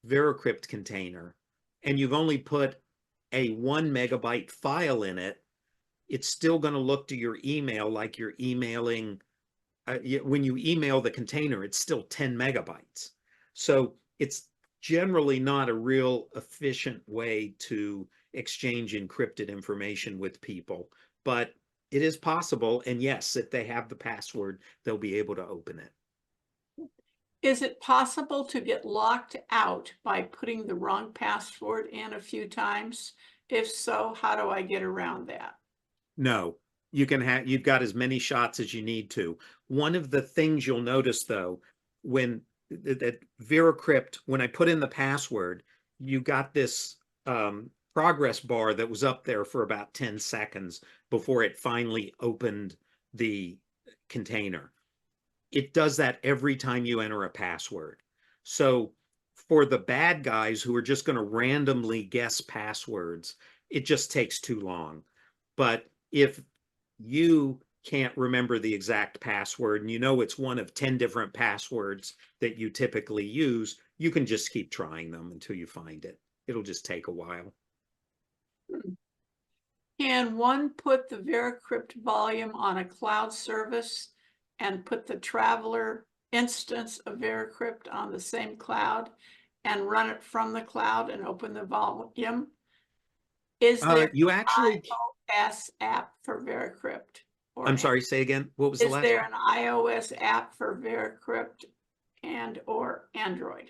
VeraCrypt container and you've only put a 1 megabyte file in it, it's still going to look to your email like you're emailing. When you email the container, it's still 10 megabytes. So it's generally not a real efficient way to exchange encrypted information with people, but it is possible. And yes, if they have the password, they'll be able to open it. Is it possible to get locked out by putting the wrong password in a few times? If so, how do I get around that? No, you've got as many shots as you need to. One of the things you'll notice though, when that VeraCrypt, when I put in the password, you got this progress bar that was up there for about 10 seconds before it finally opened the container. It does that every time you enter a password. So for the bad guys who are just going to randomly guess passwords, it just takes too long. But if you can't remember the exact password and you know it's one of 10 different passwords that you typically use, you can just keep trying them until you find it. It'll just take a while. Can one put the VeraCrypt volume on a cloud service and put the traveler instance of VeraCrypt on the same cloud and run it from the cloud and open the volume? Is there You actually, iOS app for VeraCrypt? I'm sorry, say again. What was the last? Is there an iOS app for VeraCrypt and or Android?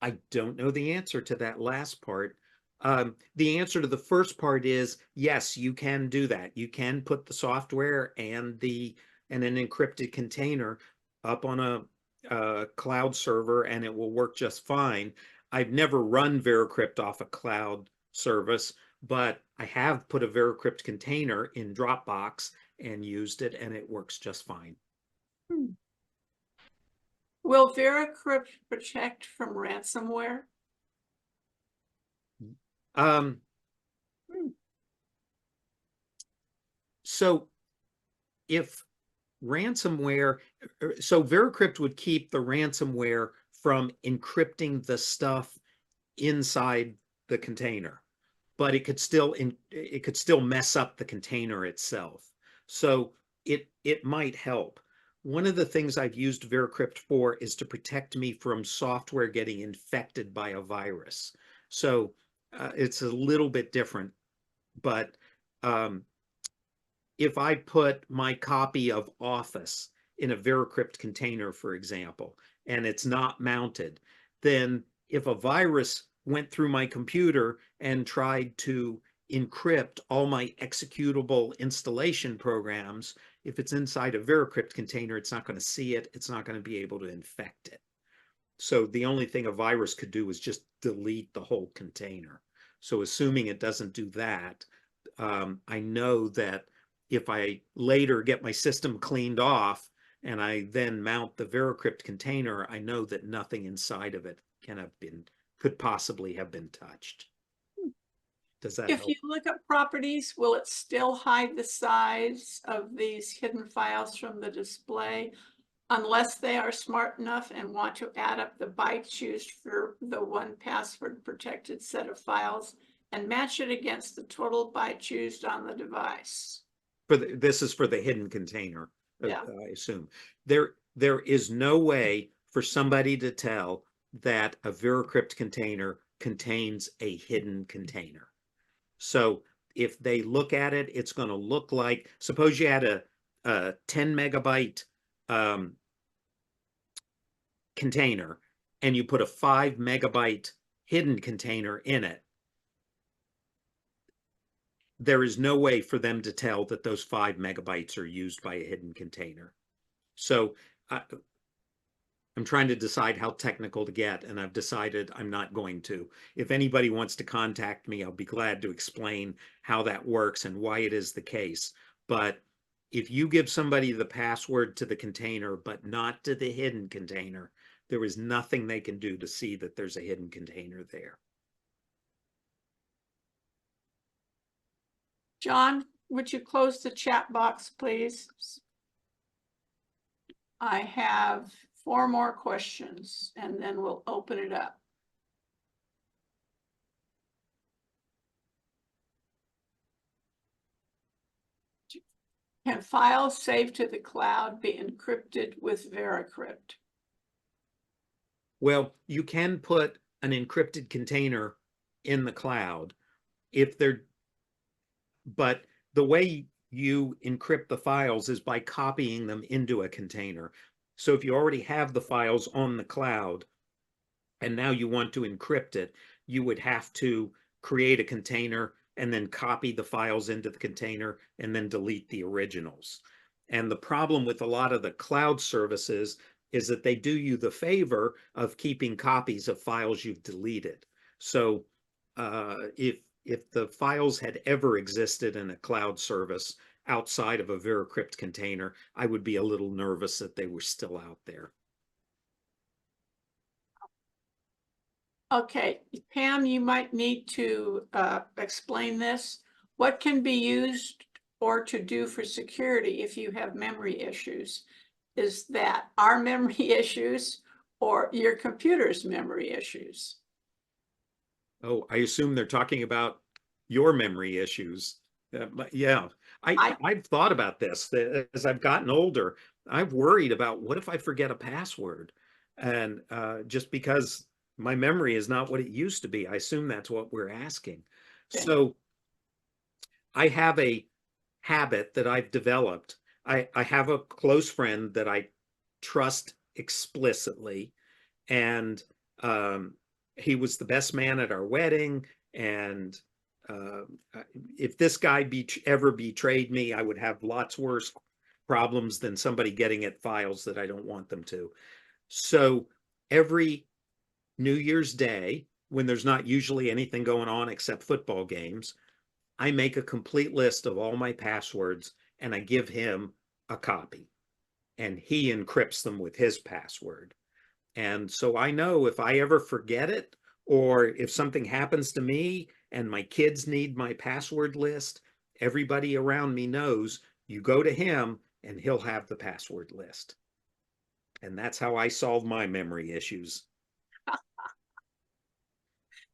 I don't know the answer to that last part. The answer to the first part is yes, you can do that. You can put the software and an encrypted container up on a cloud server and it will work just fine. I've never run VeraCrypt off a cloud service, but I have put a VeraCrypt container in Dropbox and used it, and it works just fine. Will VeraCrypt protect from ransomware? So if ransomware, so VeraCrypt would keep the ransomware from encrypting the stuff inside the container, but it could still mess up the container itself. So it might help. One of the things I've used VeraCrypt for is to protect me from software getting infected by a virus. So it's a little bit different, but if I put my copy of Office in a VeraCrypt container, for example, and it's not mounted, then if a virus went through my computer and tried to encrypt all my executable installation programs, if it's inside a VeraCrypt container, it's not going to see it. It's not going to be able to infect it. So the only thing a virus could do is just delete the whole container. So assuming it doesn't do that, I know that if I later get my system cleaned off and I then mount the VeraCrypt container, I know that nothing inside of it could possibly have been touched. Does that help? If you look at properties, will it still hide the size of these hidden files from the display unless they are smart enough and want to add up the bytes used for the one password protected set of files and match it against the total bytes used on the device? This is for the hidden container, Yeah. I assume. There is no way for somebody to tell that a VeraCrypt container contains a hidden container. So if they look at it, it's going to look like, suppose you had a 10 megabyte container and you put a 5 megabyte hidden container in it. There is no way for them to tell that those 5 megabytes are used by a hidden container. So I'm trying to decide how technical to get, and I've decided I'm not going to. If anybody wants to contact me, I'll be glad to explain how that works and why it is the case. But if you give somebody the password to the container, but not to the hidden container, there is nothing they can do to see that there's a hidden container there. John, would you close the chat box, please? I have 4 more questions and then we'll open it up. Can files saved to the cloud be encrypted with VeraCrypt? Well, you can put an encrypted container in the cloud if they're, but the way you encrypt the files is by copying them into a container. So if you already have the files on the cloud and now you want to encrypt it, you would have to create a container and then copy the files into the container and then delete the originals. And the problem with a lot of the cloud services is that they do you the favor of keeping copies of files you've deleted. So if the files had ever existed in a cloud service outside of a VeraCrypt container, I would be a little nervous that they were still out there. Okay, Pam, you might need to explain this. What can be used or to do for security if you have memory issues? Is that our memory issues or your computer's memory issues? Oh, I assume they're talking about your memory issues. Yeah, I've thought about this. As I've gotten older, I've worried about what if I forget a password? And just because my memory is not what it used to be, I assume that's what we're asking. Okay. So I have a habit that I've developed. I have a close friend that I trust explicitly, and he was the best man at our wedding. And if this guy ever betrayed me, I would have lots worse problems than somebody getting at files that I don't want them to. So every New Year's Day, when there's not usually anything going on except football games, I make a complete list of all my passwords and I give him a copy, and he encrypts them with his password. And so I know if I ever forget it, or if something happens to me and my kids need my password list, everybody around me knows you go to him and he'll have the password list. And that's how I solve my memory issues.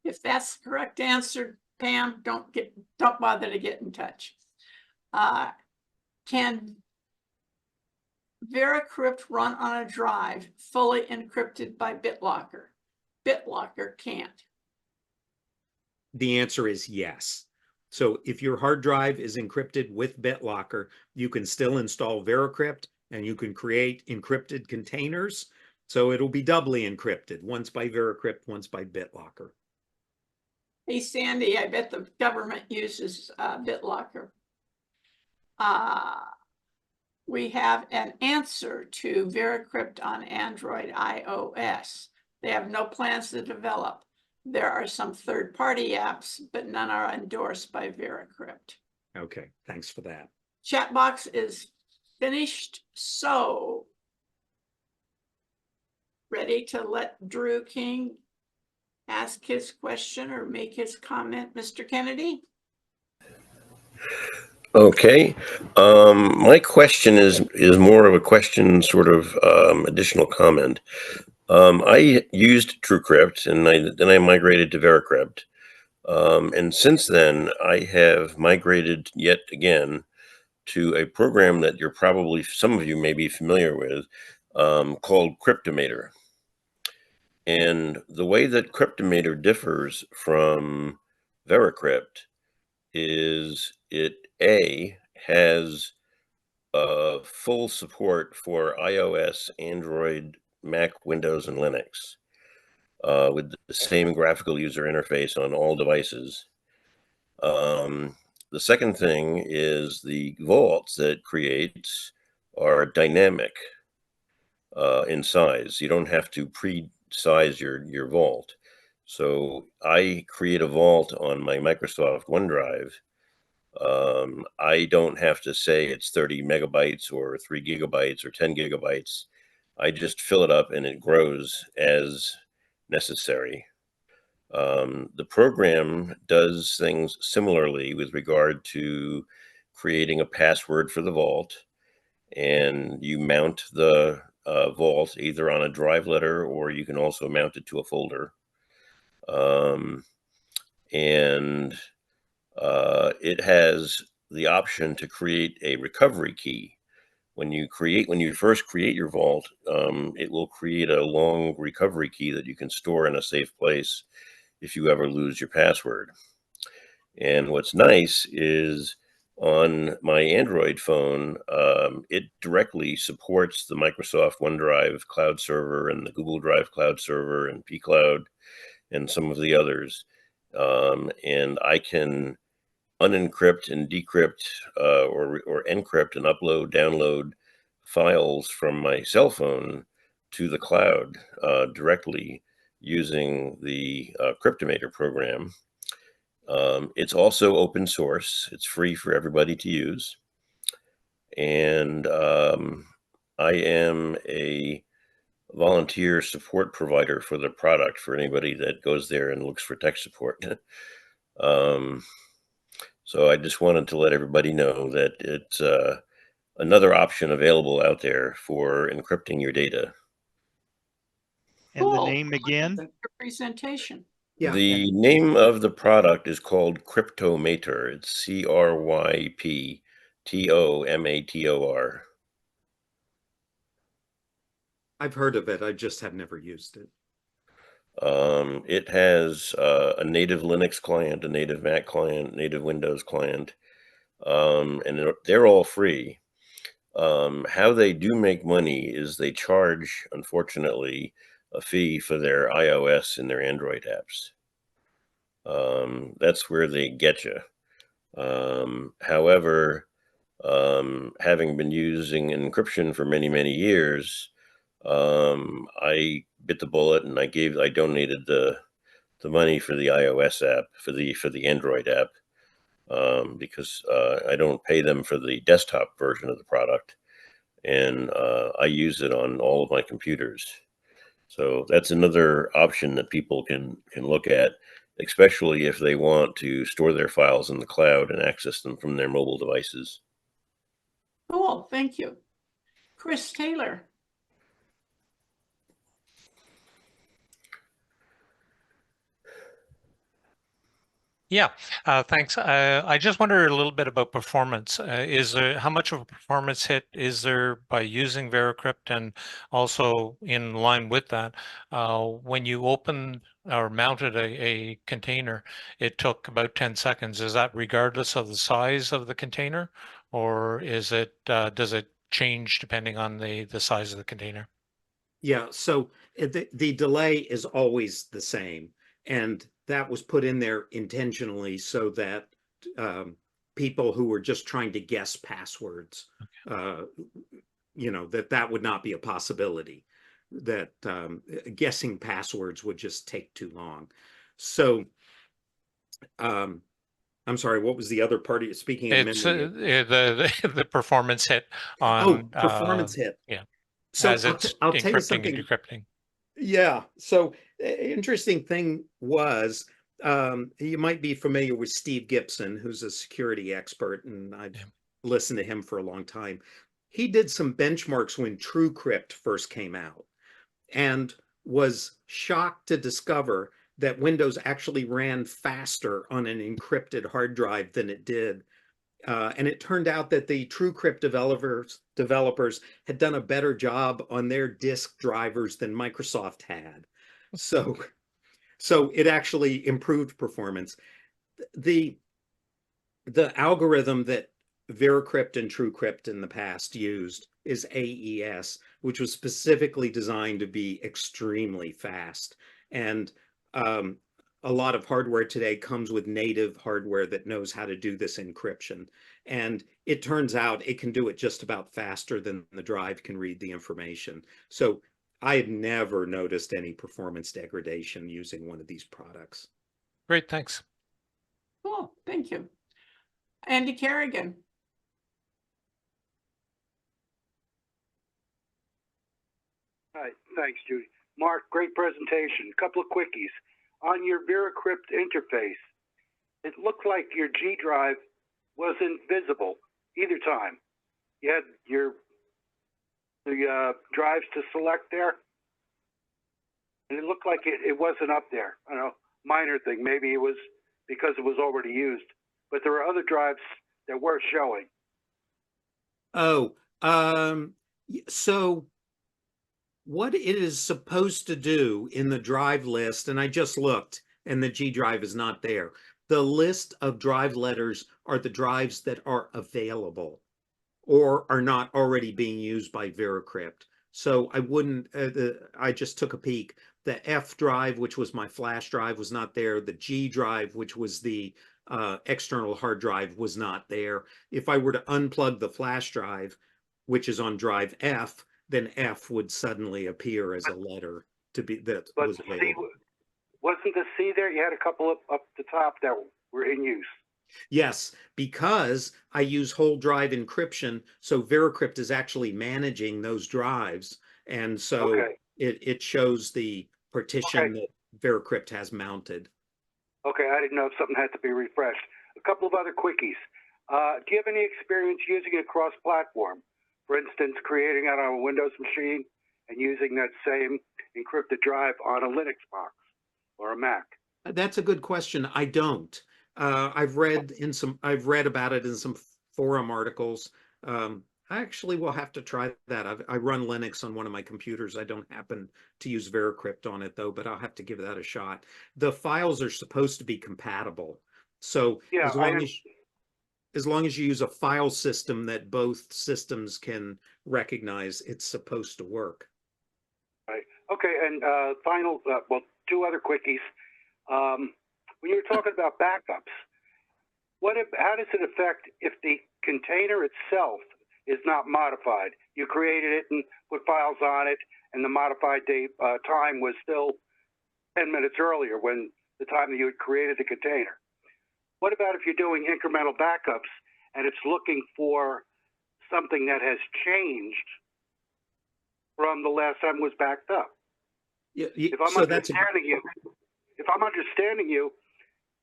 If that's the correct answer, Pam, don't bother to get in touch. Can VeraCrypt run on a drive fully encrypted by BitLocker? BitLocker can't. The answer is yes. So if your hard drive is encrypted with BitLocker, you can still install VeraCrypt and you can create encrypted containers. So it'll be doubly encrypted, once by VeraCrypt, once by BitLocker. Hey, Sandy, I bet the government uses BitLocker. We have an answer to VeraCrypt on Android iOS. They have no plans to develop. There are some third-party apps, but none are endorsed by VeraCrypt. Okay, thanks for that. Chat box is finished. So ready to let Drew King ask his question or make his comment, Mr. Kennedy? Okay. My question is more of a question, sort of additional comment. I used TrueCrypt and then I migrated to VeraCrypt. And since then, I have migrated yet again to a program that you're probably, some of you may be familiar with, called Cryptomator. And the way that Cryptomator differs from VeraCrypt is it has full support for iOS, Android, Mac, Windows, and Linux with the same graphical user interface on all devices. The second thing is the vaults that it creates are dynamic in size. You don't have to pre-size your vault. So I create a vault on my Microsoft OneDrive. I don't have to say it's 30 megabytes or 3 gigabytes or 10 gigabytes. I just fill it up and it grows as necessary. The program does things similarly with regard to creating a password for the vault, and you mount the vault either on a drive letter, or you can also mount it to a folder. And it has the option to create a recovery key. When you first create your vault, it will create a long recovery key that you can store in a safe place if you ever lose your password. And what's nice is on my Android phone, it directly supports the Microsoft OneDrive cloud server and the Google Drive cloud server and pCloud and some of the others. And I can unencrypt and decrypt or encrypt and upload, download files from my cell phone to the cloud directly using the Cryptomator program. It's also open source. It's free for everybody to use. And I am a volunteer support provider for the product for anybody that goes there and looks for tech support. So I just wanted to let everybody know that it's another option available out there for encrypting your data. And the Cool. name again? Your presentation. Yeah. The name of the product is called Cryptomator. It's CRYPTOMATOR. I've heard of it. I just have never used it. It has a native Linux client, a native Mac client, native Windows client, and they're all free. How they do make money is they charge, unfortunately, a fee for their iOS and their Android apps. That's where they get you. However, having been using encryption for many, many years, I bit the bullet and I donated the money for the iOS app, for the Android app, because I don't pay them for the desktop version of the product, and I use it on all of my computers. So that's another option that people can look at, especially if they want to store their files in the cloud and access them from their mobile devices. Cool, thank you. Chris Taylor. Yeah, thanks. I just wonder a little bit about performance. How much of a performance hit is there by using VeraCrypt? And also in line with that, when you open or mounted a container, it took about 10 seconds. Is that regardless of the size of the container, or is it does it change depending on the size of the container? Yeah, so the delay is always the same, and that was put in there intentionally so that people who were just trying to guess passwords, that would not be a possibility, that guessing passwords would just take too long. So I'm sorry, what was the other part of you speaking of It's memory? the performance hit on Performance hit. yeah, So as it's I'll tell you encrypting and something. decrypting. Yeah. So interesting thing was, you might be familiar with Steve Gibson, who's a security expert, and I've listened to him for a long time. He did some benchmarks when TrueCrypt first came out and was shocked to discover that Windows actually ran faster on an encrypted hard drive than it did. And it turned out that the TrueCrypt developers had done a better job on their disk drivers than Microsoft had. So it actually improved performance. The algorithm that VeraCrypt and TrueCrypt in the past used is AES, which was specifically designed to be extremely fast. And a lot of hardware today comes with native hardware that knows how to do this encryption. And it turns out it can do it just about faster than the drive can read the information. So I had never noticed any performance degradation using one of these products. Great, thanks. Cool, thank you. Andy Kerrigan. Hi, thanks, Judy. Mark, great presentation. A couple of quickies. on your VeraCrypt interface, it looked like your G drive wasn't visible either time. You had the drives to select there, and it looked like it wasn't up there. I don't know, minor thing. Maybe it was because it was already used, but there were other drives that were showing. Oh, so what it is supposed to do in the drive list, and I just looked, and the G drive is not there. The list of drive letters are the drives that are available or are not already being used by VeraCrypt. So I wouldn't, I just took a peek. The F drive, which was my flash drive, was not there. The G drive, which was the external hard drive, was not there. If I were to unplug the flash drive, which is on drive F, then F would suddenly appear as a letter to be that But was available. Wasn't the C there? You had a couple up the top that were in use. Yes, because I use whole drive encryption, so VeraCrypt is actually managing those drives, and so Okay. it shows the partition that VeraCrypt has mounted. Okay, I didn't know if something had to be refreshed. A couple of other quickies. Do you have any experience using it cross-platform? For instance, creating it on a Windows machine and using that same encrypted drive on a Linux box or a Mac? That's a good question. I don't. I've read about it in some forum articles. I actually will have to try that. I run Linux on one of my computers. I don't happen to use VeraCrypt on it though, but I'll have to give that a shot. The files are supposed to be compatible. So Yeah, as long as you use a file system that both systems can recognize, it's supposed to work. Right. Okay, and final, well, two other quickies. When you were talking about backups, how does it affect if the container itself is not modified? You created it and put files on it, and the modified time was still 10 minutes earlier when the time that you had created the container. What about if you're doing incremental backups and it's looking for something that has changed from the last time it was backed up? If I'm understanding you,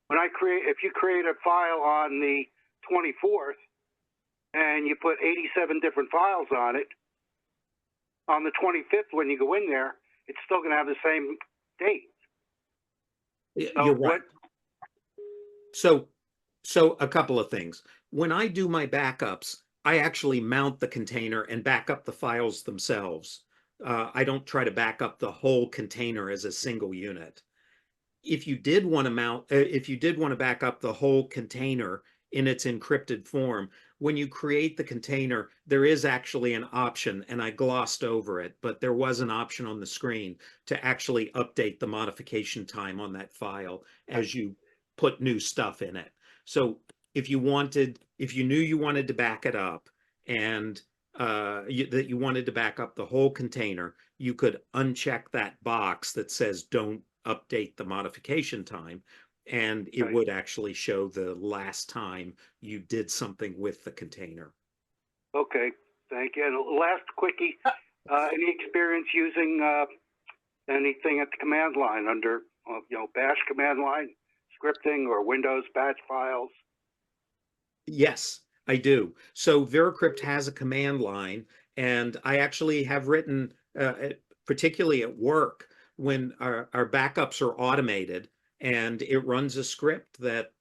if you create a file on the 24th and you put 87 different files on it, on the 25th when you go in there, it's still going to have the same date. You're right. So a couple of things. When I do my backups, I actually mount the container and back up the files themselves. I don't try to back up the whole container as a single unit. If you did want to back up the whole container in its encrypted form, when you create the container, there is actually an option, and I glossed over it, but there was an option on the screen to actually update the modification time on that file as you put new stuff in it. So if you knew you wanted to back it up and that you wanted to back up the whole container, you could uncheck that box that says don't update the modification time, and it would actually show the last time you did something with the container. Okay, thank you. And last quickie, any experience using anything at the command line under, bash command line, scripting, or Windows batch files? Yes, I do. So VeraCrypt has a command line, and I actually have written, particularly at work, when our backups are automated, and it runs a script that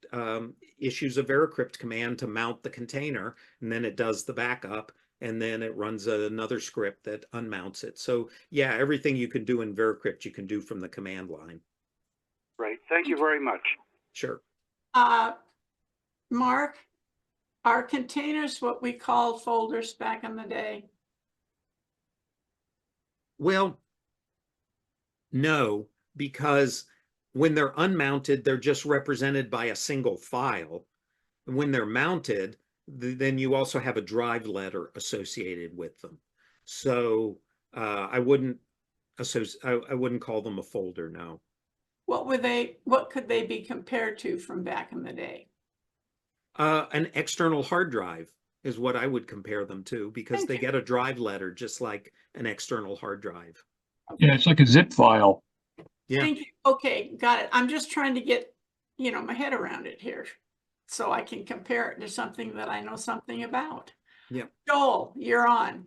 issues a VeraCrypt command to mount the container, and then it does the backup, and then it runs another script that unmounts it. So yeah, everything you can do in VeraCrypt, you can do from the command line. Great, thank you very much. Sure. Mark, are containers what we called folders back in the day? Well, no, because when they're unmounted, they're just represented by a single file. And when they're mounted, then you also have a drive letter associated with them. So I wouldn't call them a folder, no. What could they be compared to from back in the day? An external hard drive is what I would compare them to, because they get a drive letter just like an external hard drive. Yeah, it's like a zip file. Yeah. Thank you. Okay, got it. I'm just trying to get, my head around it here so I can compare it to something that I know something about. Yeah. Joel, you're on.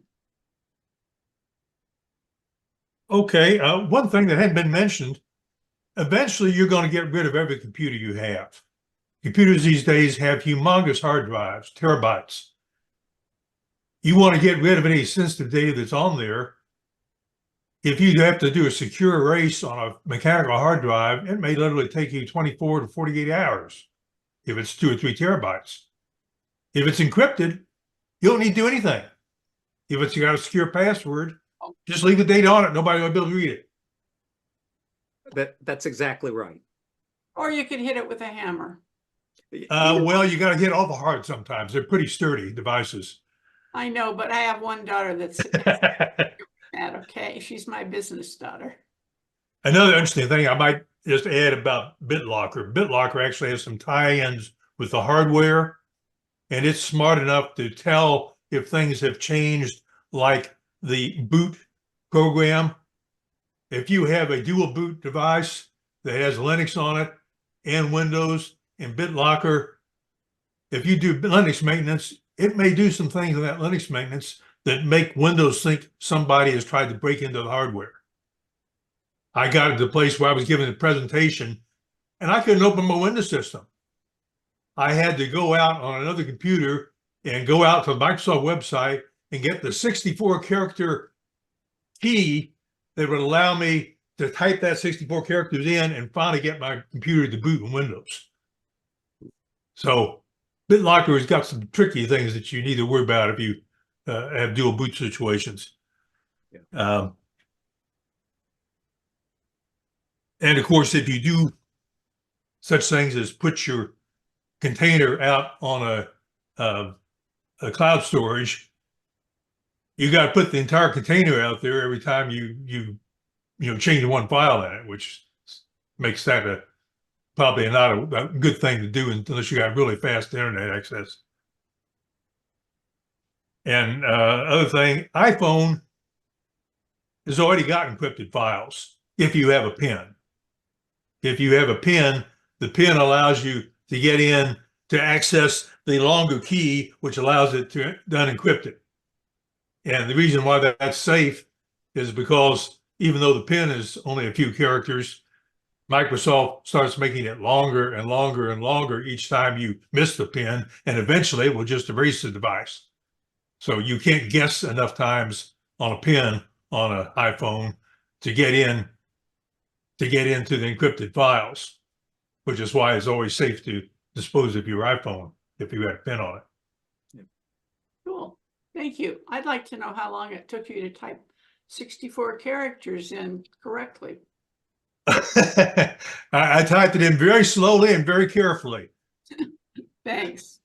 Okay, one thing that hadn't been mentioned, eventually you're going to get rid of every computer you have. Computers these days have humongous hard drives, terabytes. You want to get rid of any sensitive data that's on there. If you have to do a secure erase on a mechanical hard drive, it may literally take you 24 to 48 hours if it's 2 or 3 terabytes. If it's encrypted, you don't need to do anything. If it's got a secure password, just leave the data on it. Nobody will be able to read it. That's exactly right. Or you could hit it with a hammer. Well, you got to hit all the hard sometimes. They're pretty sturdy devices. I know, but I have one daughter that's that. Okay, she's my business daughter. Another interesting thing I might just add about BitLocker. BitLocker actually has some tie-ins with the hardware, and it's smart enough to tell if things have changed, like the boot program. If you have a dual boot device that has Linux on it and Windows and BitLocker, if you do Linux maintenance, it may do some things in that Linux maintenance that make Windows think somebody has tried to break into the hardware. I got to the place where I was giving a presentation and I couldn't open my Windows system. I had to go out on another computer and go out to the Microsoft website and get the 64-character key that would allow me to type that 64 characters in and finally get my computer to boot in Windows. So BitLocker has got some tricky things that you need to worry about if you have dual boot situations. Yeah. And of course, if you do such things as put your container out on a cloud storage, you got to put the entire container out there every time you change one file in it, which makes that probably not a good thing to do unless you got really fast internet access. And other thing, iPhone has already got encrypted files if you have a PIN. If you have a PIN, the PIN allows you to get in to access the longer key, which allows it to unencrypt it. And the reason why that's safe is because even though the PIN is only a few characters, Microsoft starts making it longer and longer and longer each time you miss the PIN, and eventually it will just erase the device. So you can't guess enough times on a PIN on an iPhone to get into the encrypted files, which is why it's always safe to dispose of your iPhone if you have a PIN on it. Cool. Thank you. I'd like to know how long it took you to type 64 characters in correctly. I typed it in very slowly and very carefully. Thanks.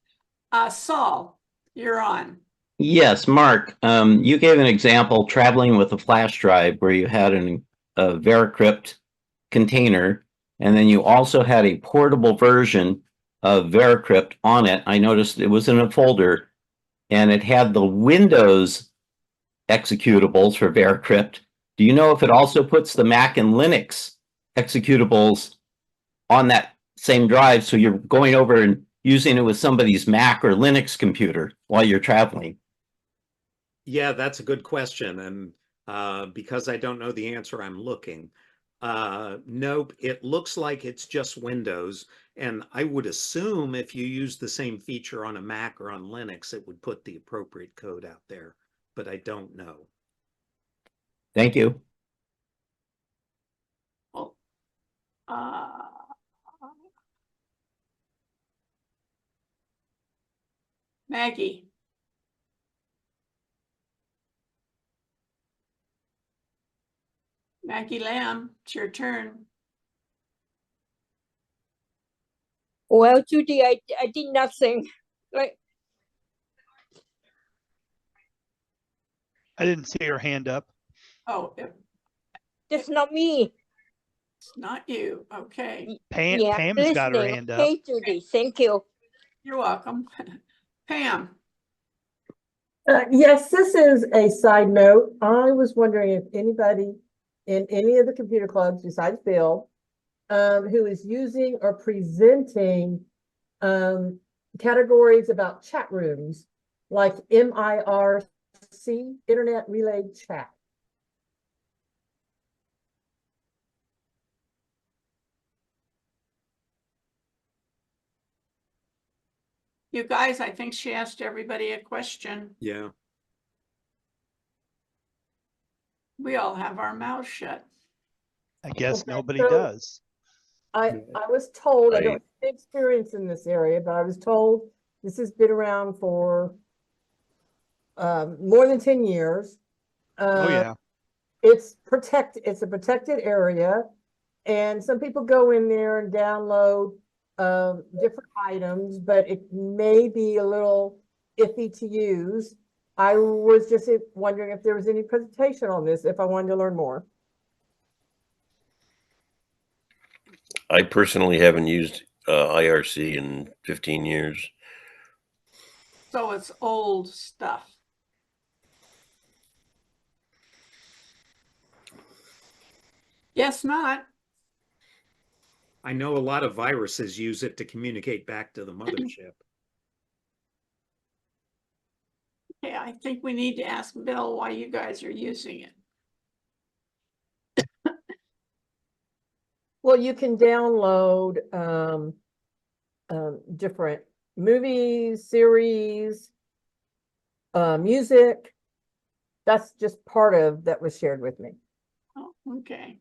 Saul, you're on. Yes, Mark, you gave an example traveling with a flash drive where you had a VeraCrypt container, and then you also had a portable version of VeraCrypt on it. I noticed it was in a folder, and it had the Windows executables for VeraCrypt. Do you know if it also puts the Mac and Linux executables on that same drive, so you're going over and using it with somebody's Mac or Linux computer while you're traveling? Yeah, that's a good question. And because I don't know the answer, I'm looking. Nope, it looks like it's just Windows. And I would assume if you use the same feature on a Mac or on Linux, it would put the appropriate code out there, but I don't know. Thank you. Well, Maggie. Maggie Lamb, it's your turn. Well, Judy, I did nothing. Like, I didn't see your hand up. Oh, that's not me. it's not you. Okay. Pam's got her listening. hand up. Hey, Judy, thank you. You're welcome. Pam. Yes, this is a side note. I was wondering if anybody in any of the computer clubs besides Bill, who is using or presenting categories about chat rooms like MIRC, Internet Relayed Chat. You guys, I think she asked everybody a question. Yeah. We all have our mouths shut. I guess Okay, nobody so- does. I was told, I Right. don't have experience in this area, but I was told this has been around for more than 10 years. Oh, yeah. It's a protected area. And some people go in there and download different items, but it may be a little iffy to use. I was just wondering if there was any presentation on this, if I wanted to learn more. I personally haven't used IRC in 15 years. So it's old stuff. Guess not. I know a lot of viruses use it to communicate back to the mothership. Okay, I think we need to ask Bill why you guys are using it. Well, you can download different movies, series, music. That's just part of that was shared with me. Oh, okay.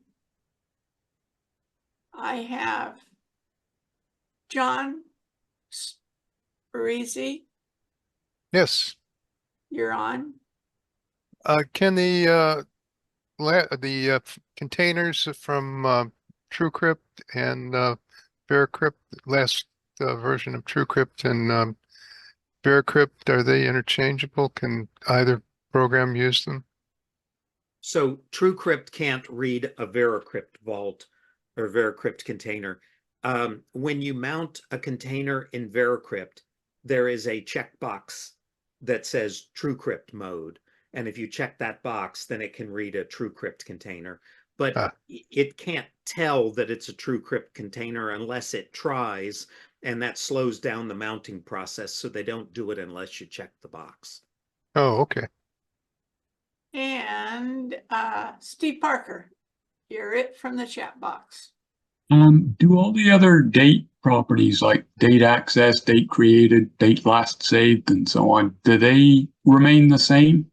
I have John Parisi, Yes. you're on. Can the containers from TrueCrypt and VeraCrypt, last version of TrueCrypt and VeraCrypt, are they interchangeable? Can either program use them? So TrueCrypt can't read a VeraCrypt vault or VeraCrypt container. When you mount a container in VeraCrypt, there is a checkbox that says TrueCrypt mode. And if you check that box, then it can read a TrueCrypt container. But it can't tell that it's a TrueCrypt container unless it tries, and that slows down the mounting process. So they don't do it unless you check the box. Oh, okay. And Steve Parker, you're it from the chat box. Do all the other date properties like date access, date created, date last saved, and so on, do they remain the same?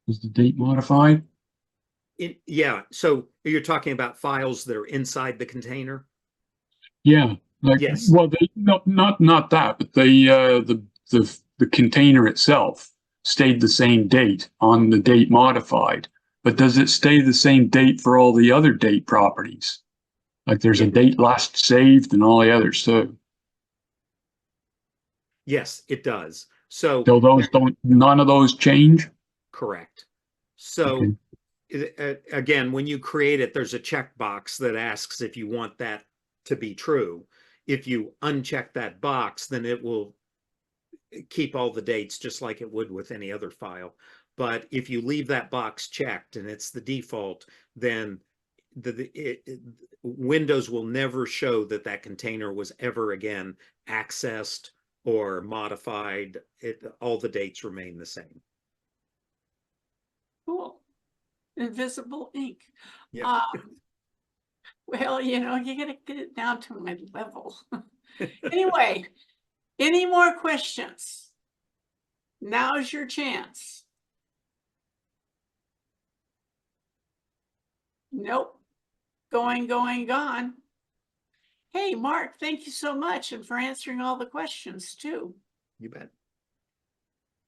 Is the date modified? Yeah, so you're talking about files that are inside the container? Yeah, like Yes. well, not that, but the container itself stayed the same date on the date modified. But does it stay the same date for all the other date properties? Like there's a date last saved and all the others too. Yes, it does. So those none of those change? Correct. So again, when you create it, there's a checkbox that asks if you want that to be true. If you uncheck that box, then it will keep all the dates just like it would with any other file. But if you leave that box checked and it's the default, then Windows will never show that that container was ever again accessed or modified. All the dates remain the same. Cool. Invisible ink. Yeah. Well, you know, you gotta get it down to my level. Anyway, any more questions? Now's your chance. Nope. Going, gone. Hey, Mark, thank you so much and for answering all the questions too. You bet.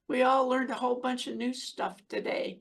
We all learned a whole bunch of new stuff today.